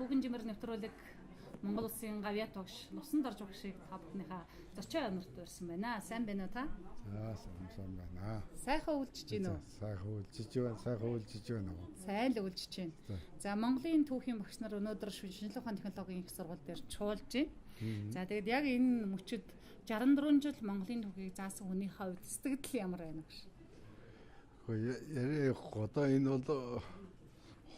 Түүхэн жимэр нэвтрүүлэг Монгол Улсын гавьяат багш Нусан дорж багшийг та бүхнийхээ зочин онорт урьсан байна. Сайн байна уу та? За сайн байна. Сайхан үйлчж гин үү? Сайхан үйлчж байна. Сайн л үйлчж байна. За Монголын түүхийн багш нар өнөөдөр шинжлэх ухааны технологийн их сургууль дээр чуулж байна. За тэгээд яг энэ мөчид 64 жил Монголын түүхийг заасан хүний хувьд сэтгэл ямар байна вэ? Яа одоо энэ бол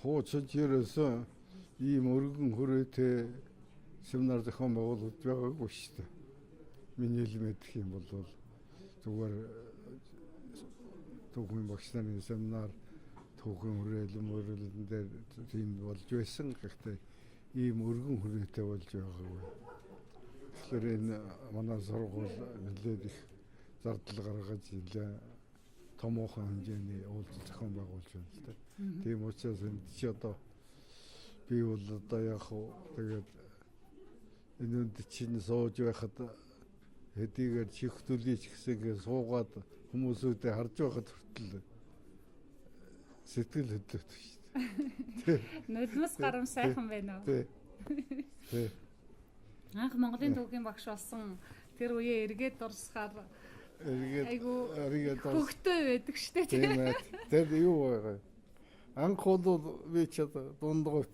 хууцж ерөөсөө ийм өргөн хүрээтэй семинар зохион байгуулалт байгаагүй шүү дээ. Миний л мэдэх юм бол зүгээр түүхийн багш нарын семинар түүхийн хүрээлэн дээр тийм болж байсан. Гэхдээ ийм өргөн хүрээтэй болж байгаагүй. Тэгэхээр энэ манай сургууль нэлээд их зардал гаргаж илээ томоохон хэмжээний уулзалт зохион байгуулж байна л дээ. Тийм учраас энэ чи одоо би бол одоо яг тэгээд энэнд чинь сууж байхад хэдийгээр чихтүүлээч гэсэгээ суугаад хүмүүсүүдээ харж байхад хүртэл сэтгэл хөдлөлт шүү дээ. Нулимс гарам сайхан байна уу? Тий. Анх Монголын түүхийн багш болсон тэр үеэ эргээд дурсахаар хөвгтэй байдаг шүү дээ. Тийм ээ. Тэр юу байгаа? Анх бол би ч дундгойт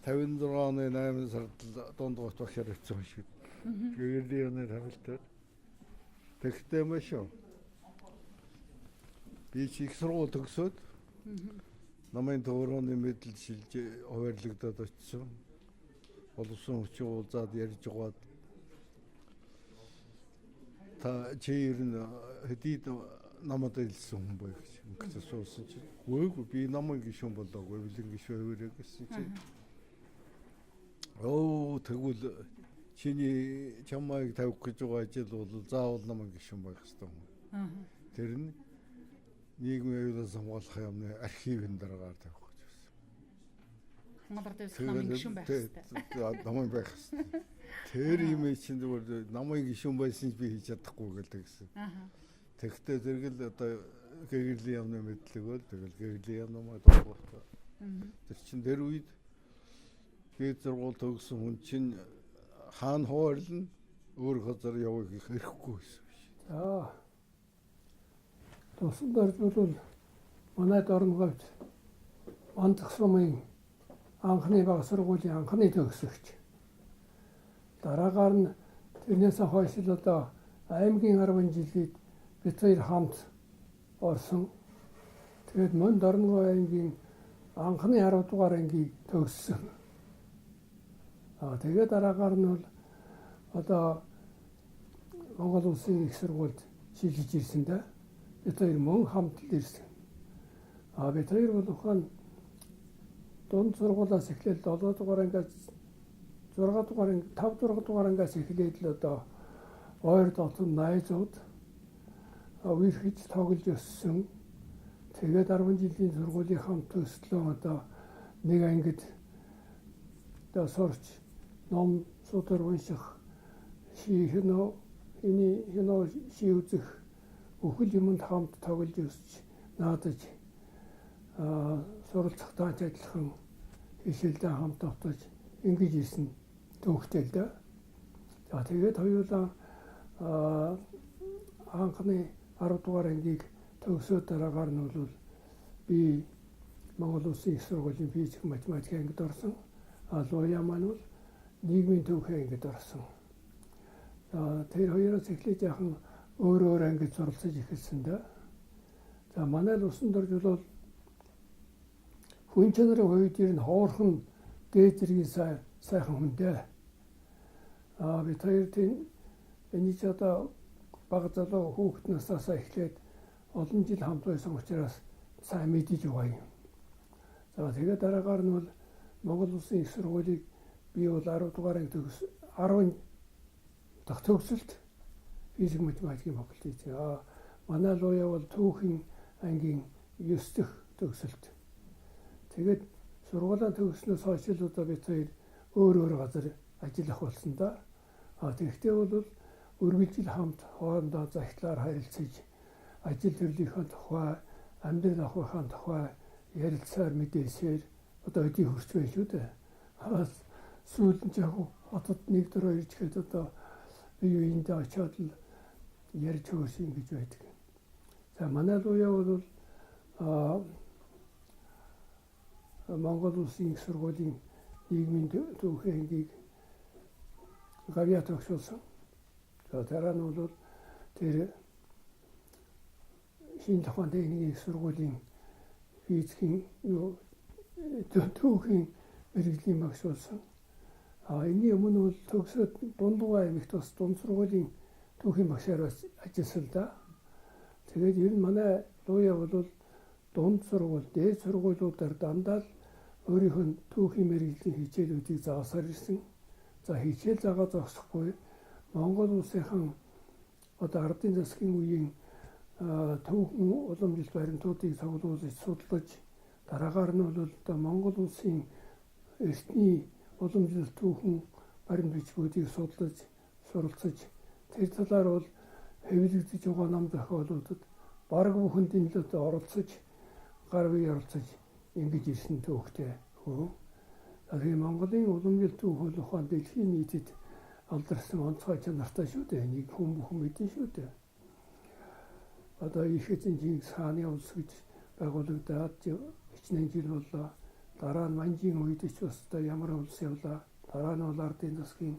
56 оны 8 сард дундгойт багшаар ирсэн шүү. Гэрлийн хамтар. Тэгтээ маш шүү. Би ч их сургууль төгсөөд намын төвөрөний мэдл шилж хуваарлагдаад очсон. Боловсон хүчин уулзаад ярьж угаад та чи ер нь хэдийд намайг илсэн хүн бай гэж ингээд суусан чи үгүй би намайг гişүн болоогүй бэлэн гişүү хөвөрөө гэсэн чи тэгвэл чиний чамайг тавих гэж байгаа ажил бол заавал намайг гişүн байх хэрэгтэй юм. Тэр нь нийгмийн аюулаас хамгаалах юмны архивын дараагаар тавих гэж байсан. Хамгаалалт байсан намайг гişүн байх хэрэгтэй. Намайг байх хэрэгтэй. Тэр юм чинь зүгээр намайг гişүн байсан би хийж чадахгүй гэлээ гэсэн. Тэгтээ зэрэгэл одоо гэрлийн яамны мэдлэг бол тэгэл гэрлийн яамнаа дургуулах. Тэр чинь тэр үед гээд зургуул төгсөн хүн чинь хаана хуваарлна өөр газар явах их хэрэггүй байсан биш. За. Тусан дорж бол манай дорногойд Мандах сумын анхны баг сургуулийн анхны төгсөгч. Дараагаар нь тэрнээс хойш л одоо аймгийн 10 жилийн бид хоёр хамт орсон. Тэгээд мөн Дорногой аймгийн анхны 10 дугаар ангийг төгссөн. Тэгээд дараагаар нь бол одоо Монгол Улсын их сургуульд шилжиж ирсэн да. Бид хоёр мөн хамт л ирсэн. Бид хоёр бол ухаан дунд сургуулиас эхлээд 7 дугаар ангиас 6 дугаар анги 5 6 дугаар ангиас эхлээд л одоо ойр дотн найзууд үерхэж тоглож өссөн. Тэгээд 10 жилийн сургуулийн хамт төслөө одоо нэг ангид одоо сурч ном судар унших хинөө ши үзэх бүхэл юмд хамт тоглож өсч наадаж суралцахтай адилхан хичээлдээ хамт автаж ингэж ирсэн түүхтэй л да. За тэгээд хоёулаа анхны 10 дугаар ангийг төгсөөд дараагаар нь бол би Монгол Улсын их сургуулийн физик математик ангид орсон. Луя маань бол нийгмийн түүхийн ангид орсон. Тэр хоёроос эхлээд яхан өөр ангид суралцаж эхэлсэн да. За манай л усан дорж бол хүн чанарын хувьд ер нь хоорхон дээд зэргийн сайхан хүн дээ. Бид хоёр тийм энэ ч одоо бага залуу хүүхэд наснаас эхлээд олон жил хамт байсан учраас сайн мэдэж байгаа юм. За тэгээд дараагаар нь бол Монгол Улсын их сургуулийг би бол 10 дугаар анги 10 дахь төгсөлт физик математикийн факультет. Манай луя бол түүхийн ангийн 9 дахь төгсөлт. Тэгээд сургуулаа төгснөөс хойш л одоо бид хоёр өөр газар ажиллах болсон да. Тэгэхдээ бол үргэлжил хамт хоорондоо захидлаар харилцаж ажил төрлийнхөө тухай, амьдрал авахын тухай ярилцсаар мэдээсээр одоо өдий хурц байна шүү дээ. Сүүлд нь яг хотод нэг дөрөв ирж хэд одоо юу энд очиод л ярьж өгсөн гэж байдаг. За манай луяа бол Монгол Улсын их сургуулийн нийгмийн түүхийн ангийг гавьяа тогтсон. За дараа нь бол тэр шинэ тухайн техникийн их сургуулийн физикийн түүхийн мэргэжлийн багш болсон. Энэний өмнө бол төгсөөд Дундгуй аймагт бас дунд сургуулийн түүхийн багшаар ажилласан л да. Тэгээд ер нь манай луяа бол дунд сургууль, дээд сургуулиудаар дандаа л өөрийнхөө түүхийн мэргэжлийн хичээлүүдийг заасаар ирсэн. За хичээл загаа зогсохгүй Монгол улсынхан одоо ардын засгийн үеийн түүхэн уламжлалт баримтуудыг цуглуулж судлаж дараагаар нь бол одоо Монгол улсын эртний уламжлалт түүхэн баримт бичгүүдийг судлаж суралцаж тэр талаар бол хэвлэгдэж байгаа нам зохиолуудад бараг бүхэндээ л одоо оролцож гар бие оролцож ингэж ирсэн түүхтэй хөө. Тэгэхээр Монголын уламжлалт түүх бол ухаан дэлхийн нийтэд алдарсан онцгой чанартай шүү дээ. Нэг хүн бүхэн мэдэн шүү дээ. Одоо их эзэн Чингис хааны улс гэж байгуулагдаад хичнээн жил боллоо. Дараа нь Манжийн үед ч бас одоо ямар улс явлаа. Дараа нь бол ардын засгийн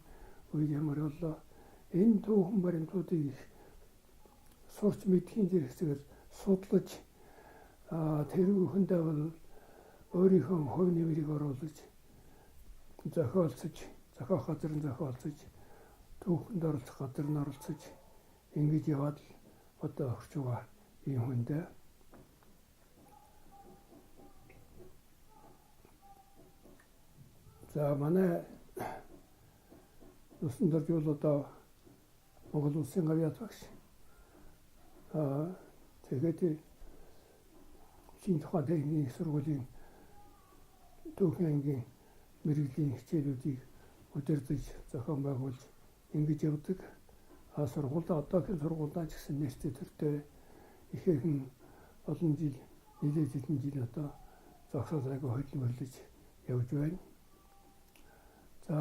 үед ямар боллоо. Энэ түүхэн баримтуудыг сурч мэдхийн зэрэгцээр судлаж тэр бүхэндээ бол өөрийнхөө хувь нэмрийг оруулж зохиолцож, зохиох газар нь зохиолцож, түүхэнд оролцох газар нь оролцож ингэж яваад л одоо өгч байгаа юм хүндээ. За манай Усан дорж бол одоо Монгол Улсын гавьяа багш. Тэгээд шинэ тухайн техникийн сургуулийн түүхийн ангийн мэргэжлийн хичээлүүдийг удирдах зохион байгуулж ингэж явдаг. Сургуультай одоогийн сургуультай ч гэсэн нэртэй төртэй ихээхэн олон жил нэлээд хэдэн жил одоо зогсоод айгүй хөдөлмөрлөж явж байна. За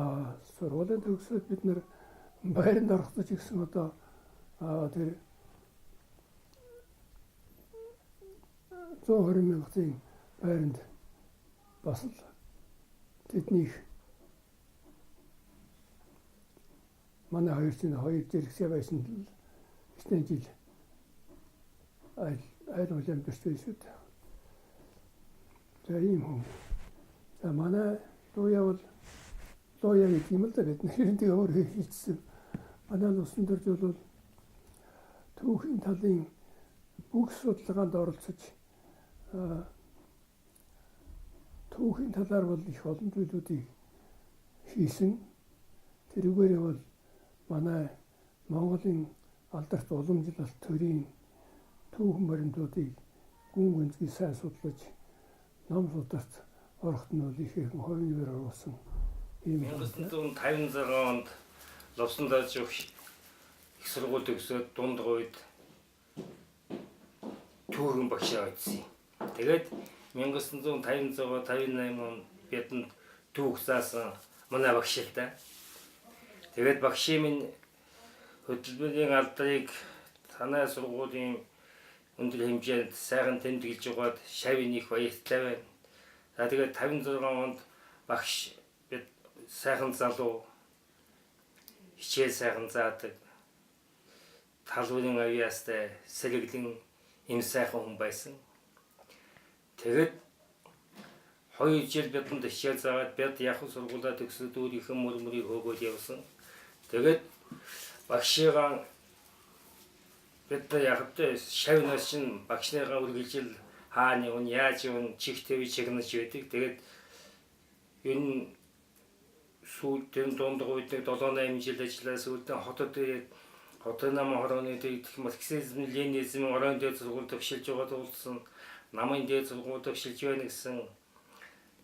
сургуулийн төгсөөд бид нэр байранд орохтой ч гэсэн одоо тэр 120 мянган байранд бас л тэднийх манай хоёр зэрэгсээ байсан хэдэн жил айл улаан бэртэй шүү дээ. За ийм хүн. За манай луяа бол луяа гэх юм л да бид нэрнтэй өөрөө хийсэн. Манай Усан дорж бол түүхийн талын бүх судалгаанд оролцож түүхийн талаар бол их олон зүйлүүдийг хийсэн. Тэрүүгээрээ бол манай Монголын алдарт уламжлалт төрийн түүхэн баримтуудыг гүн гүнзгий сайн судлаж ном сударт орохт нь бол ихээхэн хувийн нэмэр оруулсан. 1956 онд Ловсон дорж их сургууль төгсөөд Дундгуйд түүхэн багшаа байсан. Тэгээд 1956-58 онд бидэнд түүх заасан манай багш л да. Тэгээд багшийн минь хөдөлмөрийн алдрыг танай сургуулийн өндөр хэмжээнд сайхан тэмдэглэж байгаад шавийн их баяртай байна. За тэгээд 56 онд багш бид сайхан залуу хичээл сайхан заадаг талбарын авьяастай сэргэлэн им сайхан хүн байсан. Тэгээд 2 жил бидэнд хичээл заагаад бид яхан сургуулаа төгсөөд өөрийнхөө мөрмөрийг хөөгөөд явсан. Тэгээд багшигаа бид яхад шавнаас чинь багшныгаа үргэлжил хааны он яаж он чихтэв чигнэж байдаг. Тэгээд энэ сүүлдэн Дундгуйд 7-8 жил ажиллаа. Сүүлдэн хотод нам хорооны дэх марксизм, ленинизм орон дээр сургууль төгшилж байгаа тулсан намын дээр сургууль төгшилж байна гэсэн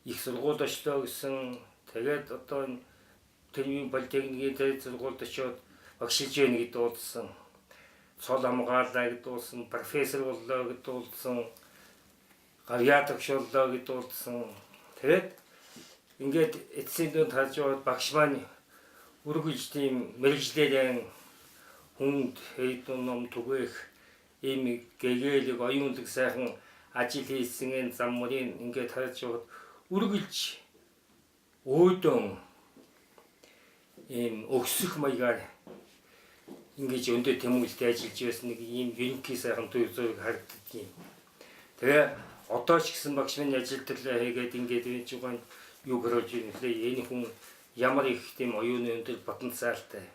их сургууль очлоо гэсэн. Тэгээд одоо тэрний политехникийн дээр сургуульд очиод багшилж байна гэдээ дуулсан. Цол хамгаалаа гэдээ дуулсан, профессор боллоо гэдээ дуулсан, гавьяа тогшууллаа гэдээ дуулсан. Тэгээд ингээд эцсийн дүнд харж яваад багш маань үргэлж тийм мэрэгжлэрийн хүнд хэдэн ном түгээх ийм гэгээлэг оюунлаг сайхан ажил хийсэн энэ зам мөрийг ингээд харж яваад үргэлж өөдөн ийм өгсөх маягаар ингэж өндөө тэмүүлэлтэй ажиллаж байсан нэг ийм юникий сайхан төр зураг харагддаг юм. Тэгээ одоо ч гэсэн багш минь ажилтлаа хийгээд ингээд энэ чугаан юу гөрөж юм лээ. Энэ хүн ямар их тийм оюуны өндөр потенциалтай.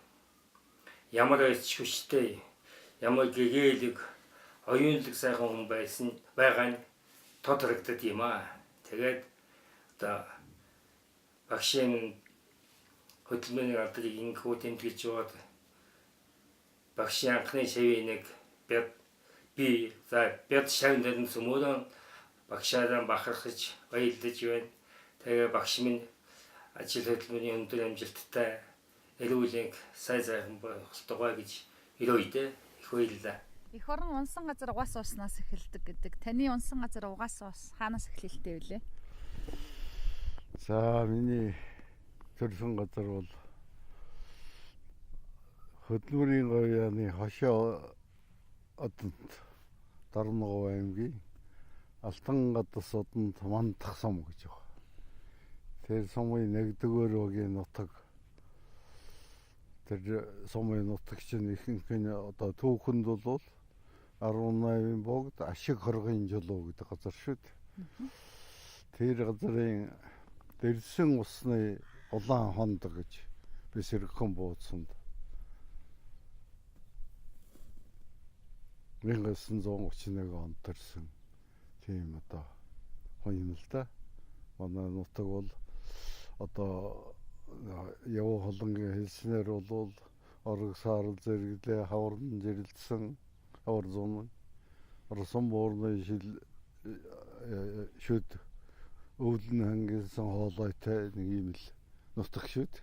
Ямар ч хүчтэй, ямар гэгээлэг оюунлаг сайхан хүн байгаа нь тодорхойлогдод юм аа. Тэгээд одоо багшийн хөдөлмөрийн алдрыг ингэхүү тэмдэглэж яваад багшийн анхны шавийн нэг бяд шавьнд сүмөрөн багшаараа бахархаж баярлаж байна. Тэгээ багш минь ажил хөдөлмөрийн өндөр амжилттай эрүүлэнг сайн сайхан болтугай гэж өрөөйдөө их баярлалаа. Эх орон унсан газар угаас ууснаас эхэлдэг гэдэг. Таны унсан газар угаас ус хаанаас эхлэлтэй вүлээ? За миний төрсөн газар бол хөдөлмөрийн говьяаны хошоо одонд Дармагов аймгийн Алтан гадас одонд Мандах сум гэж байна. Тэр сумын нэгдүгээр өгийн нутаг. Тэр сумын нутаг чинь ихэнх нь одоо түүхэнд бол 18-ын богд ашиг хоргын жолоо гэдэг газар шүү дээ. Тэр газрын дэрсэн усны улаан хонд гэж бисэрхэн бууцсанд 1931 онд төрсэн тийм одоо хүн юм л да. Манай нутаг бол одоо Яв холонгийн хэлснээр бол орог саарл зэрэглээ хавран зэрэлдсэн хавар зүүн орсон буурны шүд өвлөн хангилсан хоолойтой нэг юм л нутаг шүд.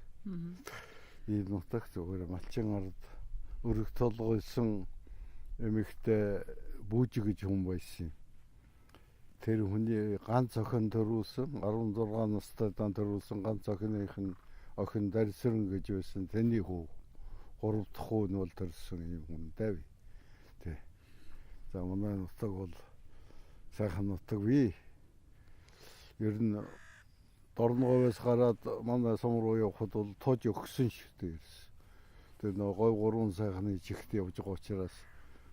Ийм нутаг зүгээр малчин ард өргөх толгойсон эмэгтэй бүүжи гэж хүн байсан. Тэр хүний ганц охин төрүүлсэн 16 настай төрүүлсэн ганц охин Дарсран гэж байсан. Тэний хүү 3 дахь хүү нь бол төрсэн юм хүн дэв. Тэ. За манай нутаг бол сайхан нутаг бий. Ер нь Дорноговоос гараад манай сум руу явхад бол тож өгсөн шүү дээ. Тэр нэг гой 3 сайхны чихт явж байгаа учраас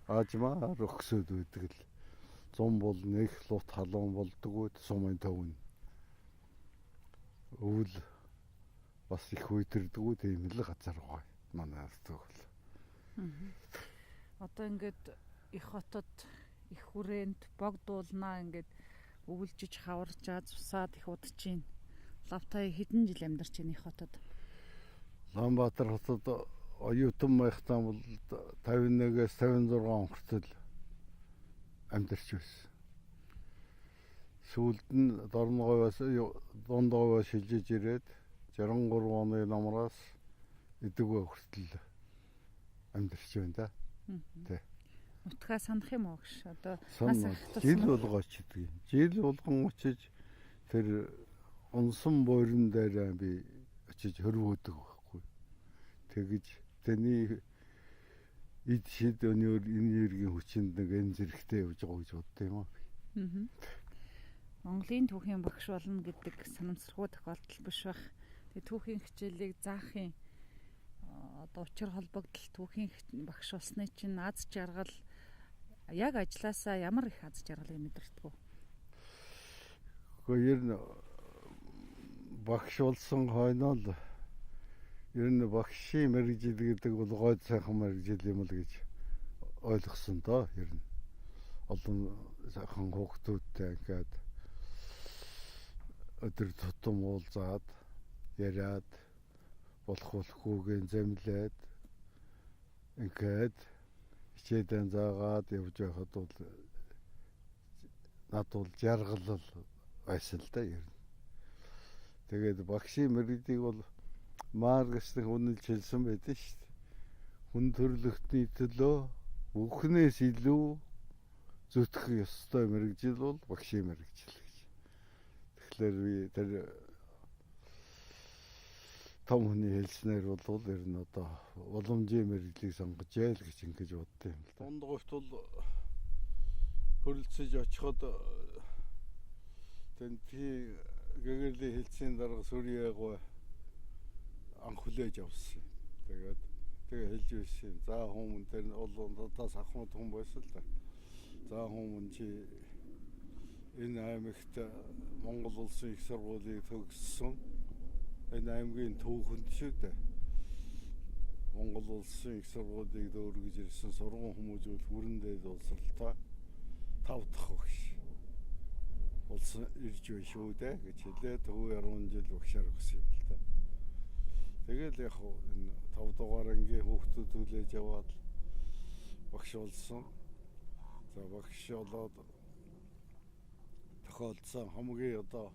аажмаар өгсөд байдаг л. Зам бол нэг лут халуун болдгоо сумын төвн. Өвөл бас их үйтэрдгүү тийм л газар гоё манай артог бол. Одоо ингээд их хотод их хүрээнд богдуулнаа ингээд өвөлжиж хаварчаад цусаад их удчихин. Лавтай хэдэн жил амьдарч байна их хотод? Улаанбаатар хотод оюутан байхдаа бол 51-ээс 56 он хүртэл амьдарч байсан. Сүүлд нь Дорноговоос шилжиж ирээд 63 оны намраас Эдэгвэ хүртэл амьдарч байна да. Тэ. Утгаа санах юм уу гэж одоо жил болгооч гэдэг. Жил болгон очиж тэр унсан бойрон дээр би очиж хөрвөөдөг байхгүй. Тэгэж тэний эд шид энергийн хүчинд нэг энэ зэрэгтэй явж байгаа гэж боддог юм аа. Монголын түүхийн багш болно гэдэг санамсаргүй тохиолдол биш байх. Тэгээ түүхийн хичээлийг заахын одоо учир холбогдол түүхийн багш болсны чинь аз жаргал яг ажилласаа ямар их аз жаргалыг мэдэрдэг вэ? Гэхдээ ер нь багш болсон хойноо л ер нь багшийн мэргэжил гэдэг бол гойд сайхан мэргэжил юм л гэж ойлгосон доо ер нь. Олон сайхан хүүхдүүдтэй ингээд өдөр тутам уулзаад яриад болохгүйгээ замлаад ингээд хичээдэн заагаад явж байхад бол над бол жаргал байсан л да ер нь. Тэгээд багшийн мэргэжийг бол Маркс үнэлж хэлсэн байдаг шүү дээ. Хүн төрлөختний төлөө бүхнээс илүү зүтгэх ёстой мэргэжил бол багшийн мэргэжил гэж. тэгэхээр би тэр том хүний хэлснээр бол ер нь одоо уламжийн мэргэжлийг сонгож яа л гэж ингэж боддоо юм л да. Ондгойт бол хөрөлцөж очиход тэнхи гэгэрлийн хэлцийн дарга сүрьяагой анх хүлээж авсан. Тэгээд тэгээ хэлж байсан. За хүмүүс тэр нь бол надаас ахмад хүн байсан л да. За хүмүүс чи энэ аймагт Монгол улсын их сургуулийг төгссөн. Энэ аймгийн түүхэнд шүү дээ. Монгол улсын их сургуулийг дөөргөж ирсэн сургууль хүмүүжүүл хүрээндээ улсралтай 5 дахь багш улсын ирж байна шүү дээ гэж хэлээ. Төвөө 10 жил багшаар өгсөн юм л да. Тэгэл яг энэ 5 дугаар ангийн хүүхдүүд хүлээж аваад багш болсон. За багш болоод тохиолдсон хамгийн одоо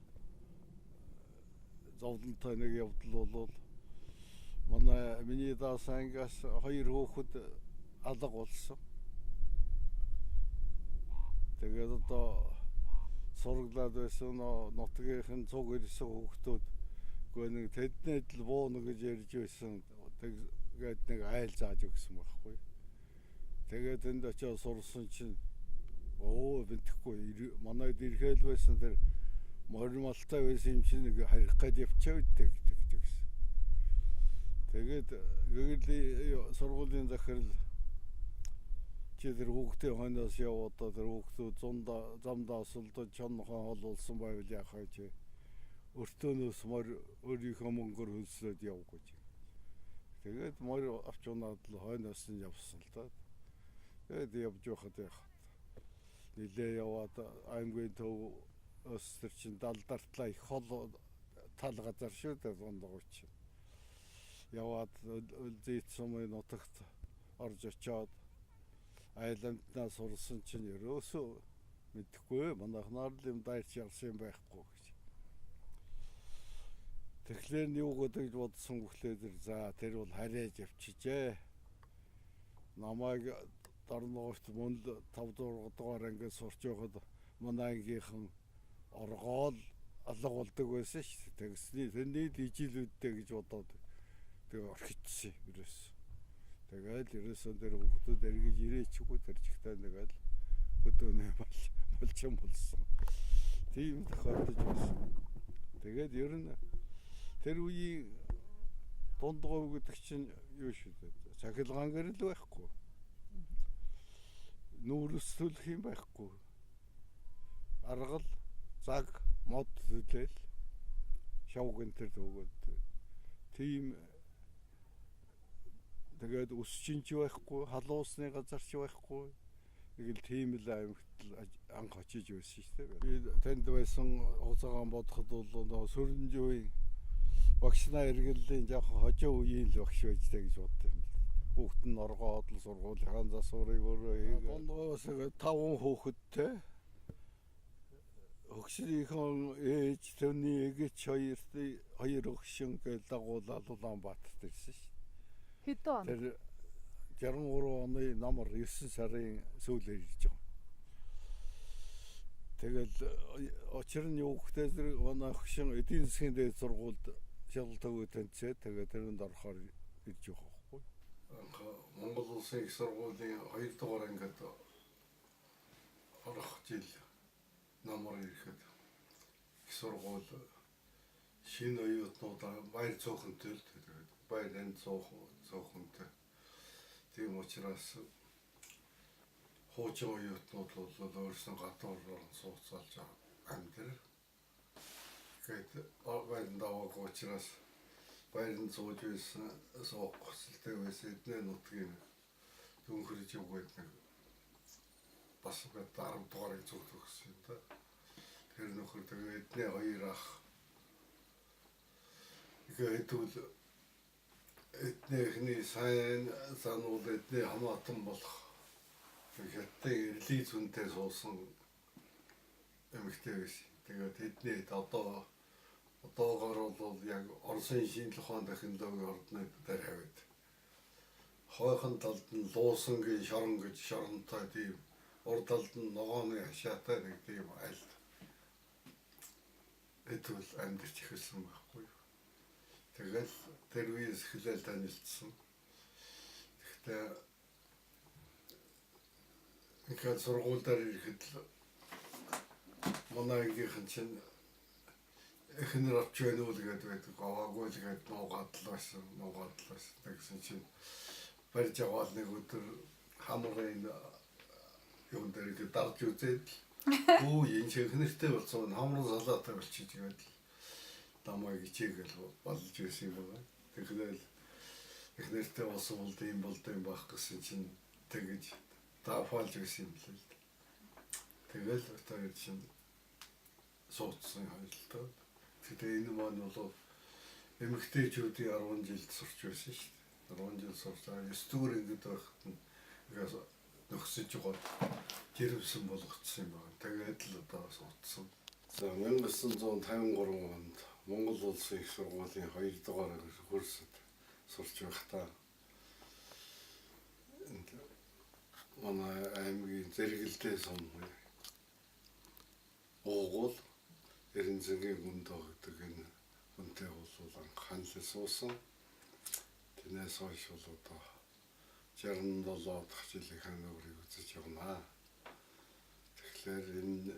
зовлонтой нэг явдал бол манай миний даасан ангиас 2 хүүхэд алга болсон. Тэгээд одоо сургалаад байсан нутгийнхэн цуг ирсэн хүүхдүүд гоо нэг тэднээд л бууна гэж ярьж байсан. Тэгээд нэг айл зааж өгсөн байхгүй. Тэгээд энд очиж сурсан чинь бинтэхгүй манайд ирэхэл байсан тэр морималтай байсан юм чинь нэг харих гээд явчаа гэдэг гэсэн. Тэгээд гэгэрлийн сургуулийн захирал чи тэр хүүхдийн хойноос яваад тэр хүүхдүүд замдаа осолдож чонхон холуулсан байвал яхаа чи өртөөнөөс мөр өөрийнхөө мөнгөөр хөлсөөд яв гэж. Тэгээд мөр авч унаад л хойноос нь явсан л да. Тэгээд явж байхад нилээ яваад аймгийн төв өстөр чин далдартлаа их хол тал газар шүү дээ зондогч. Яваад зэт сумын нутагт орж очиод айлантнаа сурсан чинь ерөөсөө мэдхгүй манайхнаар л юм дайрч явсан юм байхгүй гэж. Тэгэхээр нь юу гэдэг бодсон бүхлээр за тэр бол харьяаж явчихжээ. Намайг Дарногт мөн 5 дугаар ангиас сурч байхад манай ангийнхан оргоол алга болдог байсан шүү дээ. Тэгсний тэний ижилүүдтэй гэж бодоод тэгээ орхицсан ерөөс. Тэгээд ерөөсөө тэр хүүхдүүд эргэж ирээчгүй тэр чигтээ нэгээл өдөөнөө болчихсон болсон. Тийм тохиолдож байсан. Тэгээд ер нь тэр үеийн дундгой гэдэг чинь юу шүү дээ. Цахилгаан гэрэл байхгүй. Нүүрсүүлэх юм байхгүй. Аргал цаг мод төлөөл шавгын тэр төгөөд тийм тэгээд өсчинч байхгүй халуусны газар ч байхгүй нэг л тийм л аймагт анх очиж байсан шүү дээ. Би тэнд байсан хуцаагаан бодоход бол Сүрэнжүүийн багшнаа эргэллийн жоохон хожоо үеийн л багш байж таа гэж боддог юм. Хүүхэд нь оргоод л сургуулийн засварыг өөрөө хийгээд дундгоос 5 хүүхэдтэй өгшрийнхэн ээж төвний эгч хоёр өгшин гэж дагуулаад Улаанбаатарт ирсэн шүү. Хэдэн он? Тэр 63 оны намар 9 сарын сүүлээр ирж байгаа. Тэгэл очир нь юу гэхээр манай өгшин эдийн засгийн дээд сургуульд шалгалт төгөө тэнцээ. Тэгээд тэрэнд орохоор ирж байгаа байхгүй. Монгол улсын их сургуулийн 2 дугаар ангид орох жил намар ирэхэд их сургууль шинэ оюутнуудаа баяр цоохонтой л тэгээд баяр энд цоохонтой. Тийм учраас хуучин оюутнууд бол өөрсдөө гадуураар сууцаалж амьдэр. Тэгээд баярн даваагүй учраас баярн сууж байсан суух хүсэлтэй байсан эдний нутгийн дөнгөрж явгаад нэг бас 10 дугаарыг зүгт өгсөн юм да. Тэр нөхөр тэгээ эдний хоёр ах ихэдүүл эднийхний сайн сануул эдний хамаатан болох хятадын эрлий зүйнтэй суусан эмэгтэй байсан. Тэгээд эдний одоогоор бол яг Оросын шинжлэх ухааны технологийн ордны дээр хавьд. Хойхон талд нь лууsanгийн шорон гэж шоронтой тийм урд талд нь ногооны хашаатай нэг тийм айлт. хэдүүл амьдарч эхэлсэн байхгүй. Тэгэл тэр үеэс эхлээл танилцсан. Гэхдээ ингээд сургуульдаар ирэхэд манай ангийнхан чинь эхнэр авч байна уу гэдэг байдаг. Аваагүй л гээд нуугадлаасан. Тэгсэн чинь барьж аваад нэг өдөр хамрын юм дээр ингээд дарж үзээд өө энэ эхнэртэй болсон хамрын салаатай болчих тэгээд дамаг ичээгэл болж байсан юм байна. Тэгэхээр эхнэртэй болсон бол тийм байх гэсэн чинь тэгэж таafалж байсан юм л. Тэгэл тэр чинь суудсан хайлтаа. Тэгээ энэ маань бол эмэгтэйчүүдийн 10 жилд сурч байсан шүү дээ. 10 жил сурчаа 9 дугаар ингээд байхад ингээс нөхсөж байгаа жирэмсэн болгоцсон юм байна. Тэгээд л одоо суудсан. За 1953 онд Монгол улсын их сургуулийн 2 дугаар курсд сурч байхдаа манай аймгийн зэрэгэлдээ сум уугуул Эрензэнгийн гүндөө гэдэг энэ хүнтэй бол анхаанал суусан. Тэрнээс хойш бол одоо 67 дахь жилийн ханагрыг үзэж явна. Тэгэхээр энэ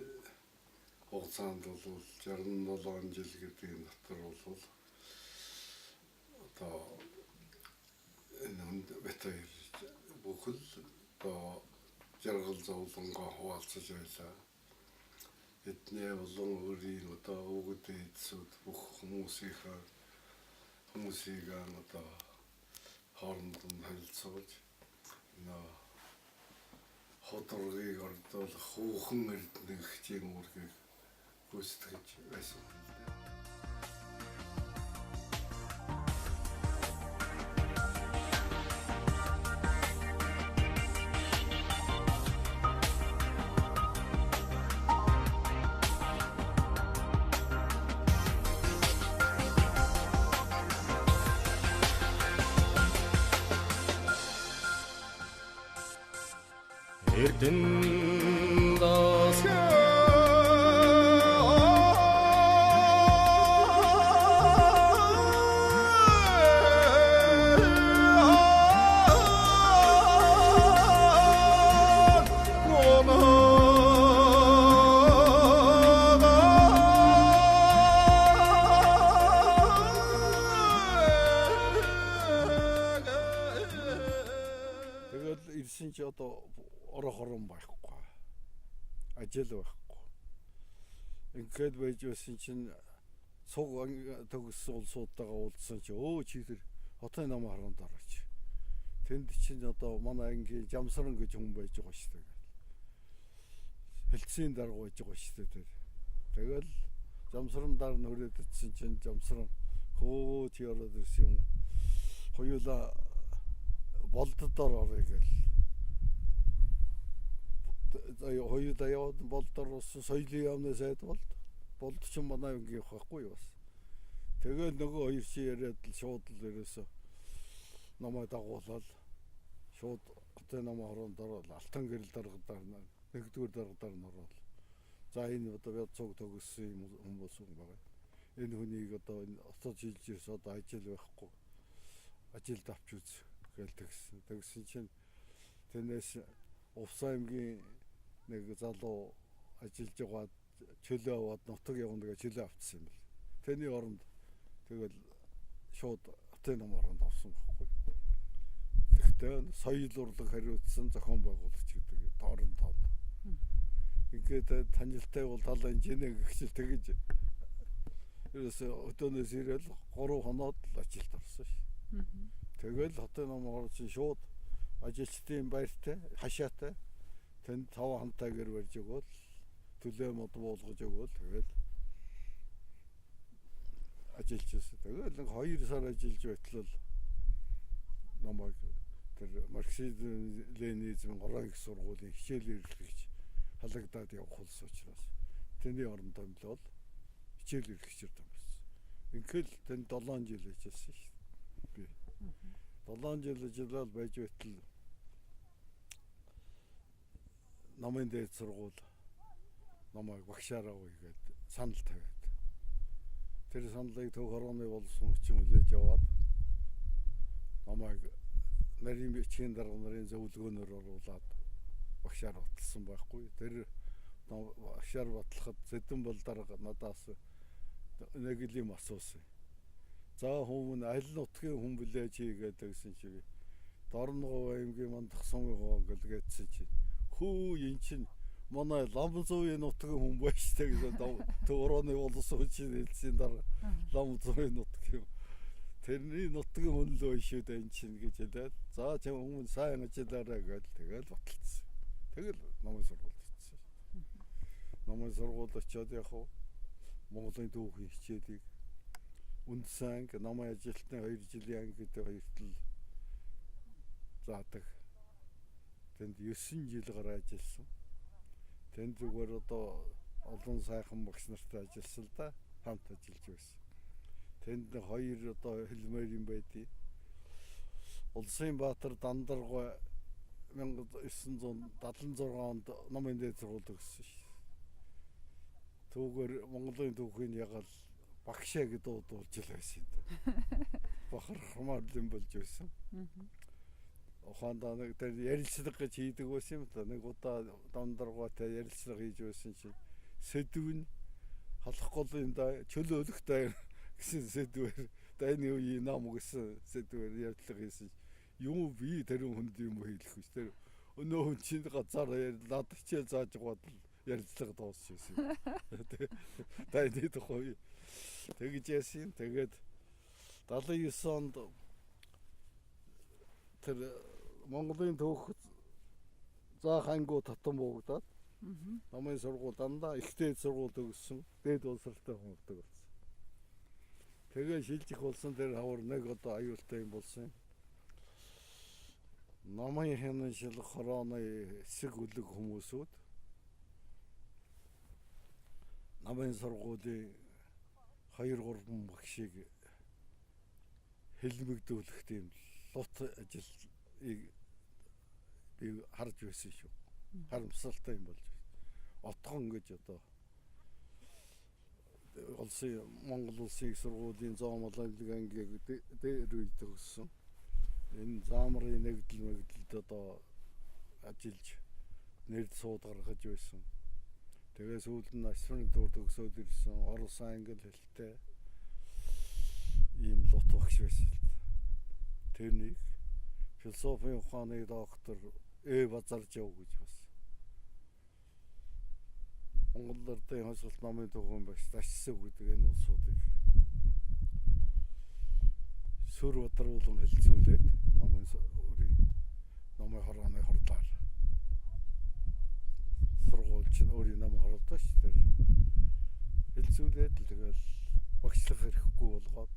хугацаанд бол 67 жил гэдгийн дотор бол одоо энэ бэтэр бүхэл одоо жаргал зовлонгоо хуваалцаж байлаа. Эдний болон өөрийн одоо өвгөд эцүүд бүх хүмүүсийг одоо хооронд нь харилцуулж хоторгийг ордуулах хүүхэн эрдэнэ хчийн үүргийг гүйцэтгэж байсан. Эрдэнэ дасгай тэгэл ирсэн ч одоо орохорон байхгүй. Ажил байхгүй. Ингээд байж байсан чинь цуг төгссөн улсуудтайгаа уулзсан чи чи тэр хотын нам харан дараач. Тэнд чинь одоо манай ангийн Жамсран гэж хүн байж байгаа шүү дээ. Хэлцийн дарга байж байгаа шүү дээ. Тэгэл Жамсран дар нь хүрээд ицсэн чинь Жамсран хөө чи ороод ирсэн юм. Хоёулаа болддоор орё гэл. Хоёулаа яваад болдоор болсон соёлын яамны сайд болд ч манай ангийн байхгүй юу бас. Тэгээд нөгөө хоёр чи яриад л шууд л ерөөсө намайг дагуулаад шууд хотын нам хороонд ороод алтан гэрэл даргадар нэгдүгээр даргадар нь ороод за энэ одоо цуг төгссөн хүмүүс байгаа. Энэ хүнийг одоо энэ оцож хилж ирс одоо ажил байхгүй. Ажилд авч үз гээл тэгсэн чинь тэрнээс Увсан аймгийн нэг залуу ажиллаж байгаа чөлөө аваад нутаг явна гэж чөлөө авчихсан юм бэл. Тэний оронд тэгэл шууд хотын нам оронд авсан байхгүй. Тэгтээ соёл урлаг хариуцсан зохион байгуулагч гэдэг тоорон тоод. Ингээд танилтай бол талын инженер гэгчл тэгэж ерөөсө өдөөнөөс ирээл 3 хоноод л ажилд орсон ш. Тэгэл хотын нам орж шууд ажилчдын баяртай хашаатай тэнд 5 хамтаа гэр барьж өгөөл төлөө мод буулгаж өгөөл тэгэл ажиллаж байсан. Тэгэл 2 сар ажиллаж байтал намайг тэр марксизм ленинизм горон их сургуулийн хичээлээр эрхлэгч халагдаад явах болсон учраас тэний оронд томлол хичээлээр эрхчээр томсон. Ингээл тэнд 7 жил ажилласан шүү дээ. Би 7 жил ажиллаад байж байтал намын дээд сургууль намайг багшаараа үгээд санал тавиад. тэр саналыг төв хорооны болсон хүчин хүлээж аваад намайг нарийн бичгийн дарга нарын зөвлөгөөнөөр оруулаад багшаар баталсан байхгүй. Тэр багшаар батлахад Сэдэн бол дарга надаас нэг л юм асуусан. За хүмүүс аль нутгийн хүн блэ чи гэдэгсэн чи Дорногов аймгийн Мандах сумын хоол гэлгээдсэн чи хүү эн чин манай Ламзуугийн нутгийн хүн байж тэ гэсэн төрөөний болсон чи хэлсэн дараа Ламзуугийн нутгийн тэрний нутгийн хүн л биш шүү дээ эн чин гэж хэлээд за чи хүмүүс сайн ажиллаарай гэж тэгэл баталсан. Тэгэл намайг сургуульд очсон. Намайг сургуульд очиод яг хуу Монголын түүхийн хичээлийг үндсэн анги намайг ажилтны 2 жилийн анги гэдэг хоёртол заадаг. Тэнд 9 жил гараа ажилласан. Тэнд зүгээр одоо олон сайхан багш нартай ажилласан л да. Хамт ажиллаж байсан. Тэнд 2 одоо хэлмээр юм байдیں۔ Улсын Баатар Дандарга 1976 онд намын дээд сургууль төгссөн шүү. Түүгээр Монголын түүхийн ягаал багшаа гэдэг дуулж л байсан юм да. Бахархмаар юм болж байсан. Ухаандаа нэг тэр ярилцлага гэж хийдэг байсан юм да. Нэг удаа Дандаргаатай ярилцлага хийж байсан чинь сэдвэн халах голын да чөлөөлөхтэй гэсэн сэдвээр дайны үеийн нам гэсэн сэдвээр ярилцлага хийсэн. Юм би тэр хүнд юм хэлэх биш. Тэр өнөө хүн чинь газар над хичээл зааж бодол ярилцлага дуусчихсан. Дайны тухай тэгж яасан. Тэгээд 79 онд тэр Монголын түүх заах ангуу татан буугдаад намын сургууль дандаа ихтэй сургууль төгссөн. Дээд улсралтай хүн өгдөг болсон. Тэгээ шилжих болсон тэр хавар нэг одоо аюултай юм болсон. Намын хянан шил хорооны эсэг үлэг хүмүүсүүд намын сургуулийн 2-3 багшийг хэлмэгдүүлэх тийм лут ажилыг би харж байсан шүү. Харамсалтай юм болж байна. Отгон гэж одоо улсын Монгол улсын сургуулийн зоомлолыг ангийг дээр үе төгссөн. Энэ заамрын нэгдэлд одоо ажиллаж нэр сууд гаргаж байсан. Тэгээ сүүлд нь асрын төр төгсөөд ирсэн Орос англи хэлтэй ийм лут багш байсан л да. Тэрнийг философийн ухааны доктор Базаржав гэж бас Монгол Ардын хосголт намын түүхэн багш Дашсав гэдэг энэ улсуудыг сүр бадаруулан хэлцүүлээд намын хорооны хордлоор сургуульч нь өөрийн нам хоролдоо ш. Тэр хэлцүүлээд л тэгэл багшлах хэрэггүй болгоод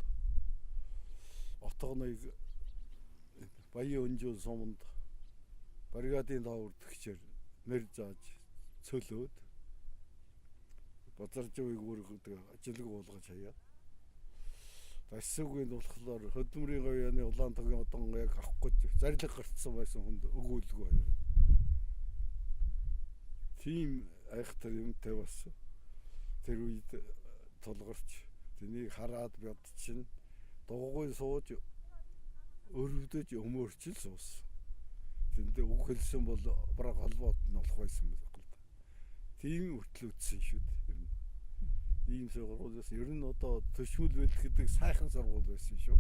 отгоныг Баян өнжөө суманд бригадын дааврдагчээр нэр зааж цөлөөд Базаржавыг үүргэдэг ажилг болгож хаяад Дашсавгийн болохоор хөдөлмөрийн говьяаны улаан тогийн одон яг авах гэж зарлиг гарцсан байсан хүнд өгүүлгүй хаяад. Тийм айхтар юмтай бас тэр үед тулгарч тэнийг хараад бод чинь дугуйн сууж өрөвдөж өмөрчл суусан. Тэндээ үг хэлсэн бол бараг холбоод нь болох байсан байх л да. Тийм хүртэл үтсэн шүү дээ. Ийм сургуулиас ер нь одоо төшмөл бэлт гэдэг сайхан сургууль байсан шүү.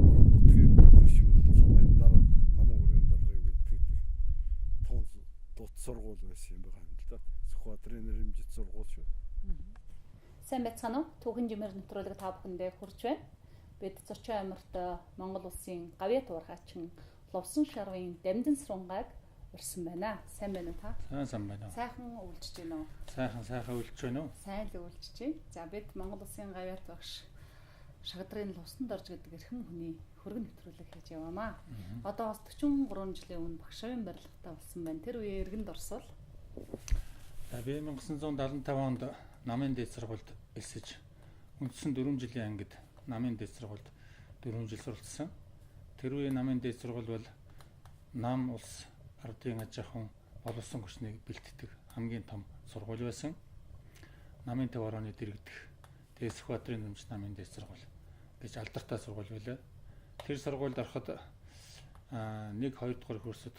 Орон нутгийн төшмөл сумын дарга намын хүрээний даргыг бэлтгэдэг тун дут сургууль байсан юм байна л да. Сүхбаатарын нэрмжит сургууль шүү. Сайн байцгаана уу? Түүхэн жимээр нэвтрүүлэг та бүхэндээ хүрч байна. Бид зочин аймарт Монгол улсын гавьяа туурхайчин Лувсан шаргын Дамжин Сурангааг урьсан байна. Сайн байна уу та? Сайн байна. Сайхан өвлжж байна уу? Сайхан өвлжж байна уу? Сайн л өвлжж байна. За бид Монгол улсын гавьяат багш Шагдрын Лувсанд орж гэдэг эрхэм хүний хөргөн нэвтрүүлэг хийж яваамаа. Одоо бас 43 жилийн өмнө багшийн барилгатай болсон байна. Тэр үеийн иргэнд орсол. За би 1975 онд намын дээд сургуульд элсэж үндсэн 4 жилийн ангид намын дээд сургуульд 4 жил суралцсан. Тэр үеийн намын дээд сургууль бол нам улс ардын аж ахуйн боловсон хүчнийг бэлтгэдэг хамгийн том сургууль байсан. Намын төв орооны дэргэдэх Тэгээд Сүхбаатарын Нэмж намын дээд сургууль гэж алдартай сургууль байлаа. Тэр сургуульд ороход 1 2 дугаар курсд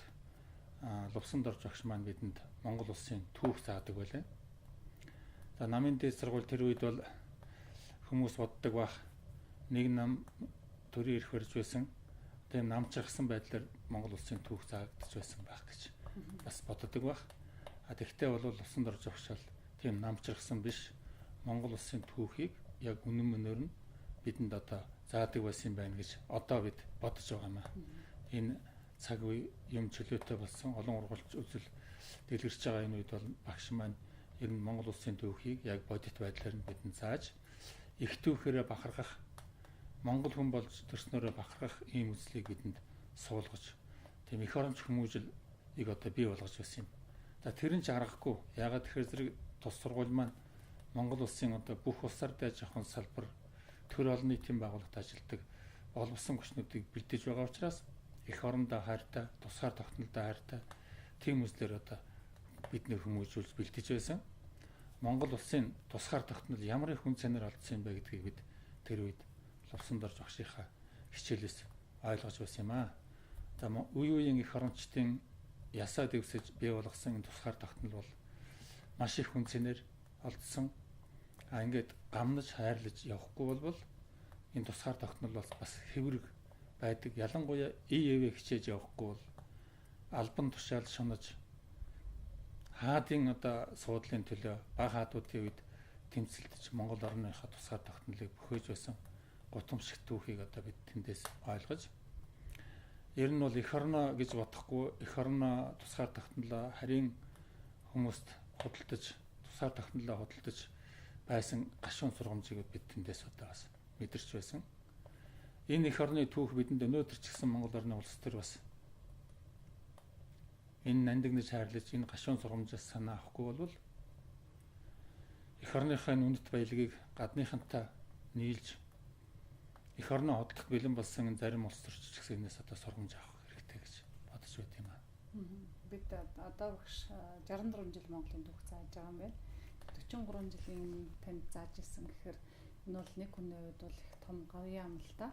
Лувсан дорж багш маань бидэнд Монгол улсын түүх заадаг байлаа. За намын дээд сургууль тэр үед бол хүмүүс боддог бах нэг нам төрийн эрх барьж байсан. Тэгээд намчрахсан байдлаар Монгол улсын түүх заагдаж байсан байх гэж бас боддог бах. Тэгтээ бол Лувсан дорж багш бол тийм намчрахсан биш. Монгол улсын түүхийг яг үнэн мөнөөр нь бидэнд одоо заадаг байсан байна гэж одоо бид бодож байгаа юм аа. Энэ цаг үе юм чөлөөтэй болсон олон ургуулж үзэл дэлгэрч байгаа энэ үед бол багш маань ер нь Монгол улсын түүхийг яг бодит байдлаар нь бидэнд зааж их түүхээрээ бахархах Монгол хүн болж төрснөөрөө бахархах ийм үзлийг бидэнд суулгаж тийм эх оронч хүмүүжлийг одоо бий болгож байсан юм. За тэр нь ч аргагүй. Ягаад тэгэхээр зэрэг тус сургууль маань Монгол улсын одоо бүх улсаар дайж авах салбар төр олон нийтийн байгууллагт ажилладаг боловсон хүчнүүдийг бэлдэж байгаа учраас эх орондоо хайртай, тусгаар тогтнолдоо хайртай тийм үзлэр одоо бидний хүмүүжүүлж бэлдэж байсан. Монгол улсын тусгаар тогтнол ямар их хүн цанаар олдсон юм бэ гэдгийг бид тэр үед Лувсан дорж багшийнхаа хичээлээс ойлгож байсан юм аа. За үе үеийн эх орончдын ясаа дэвсэж бий болгосон энэ тусгаар тогтнол бол маш их хүн цанаар олдсон. Ингээд гамнаж хайрлаж явахгүй бол энэ тусгаар тогтнол бас хэврэг байдаг. Ялангуяа ИЕВ хичээж явахгүй бол албан тушаал шунаж хаадын одоо суудлын төлөө баг хаадуудын үед тэмцэлдэж Монгол орныхаа тусгаар тогтнолыг бөхөөж байсан гутамшигт түүхийг одоо бид тэндээс ойлгож ер нь бол эх орноо гэж бодохгүй эх орноо тусгаар тогтнолоо харин хүмүүст худалдаж тусгаар тогтнолоо худалдаж байсан гашуун сургамжийг бид тэндээс одоо бас мэдэрч байсан. Энэ эх орны түүх бидэнд өнөөдөр ч гэсэн Монгол орны улс төр бас энэ нандинаж хайрлаж энэ гашуун сургамжаас санаа авахгүй бол эх орныхаа үнэт баялагийг гадныхантай нийлж эх орноо хотлох бэлэн болсон зарим улс төрч гэсэн энэс одоо сургамж авах хэрэгтэй гэж бодож байт юм аа. Бид одоо багш 64 жил Монголын түүх зааж байгаа юм байна. 43 жилийн танд зааж ирсэн гэхээр энэ бол нэг хүний хувьд бол их том гавьяа юм л да.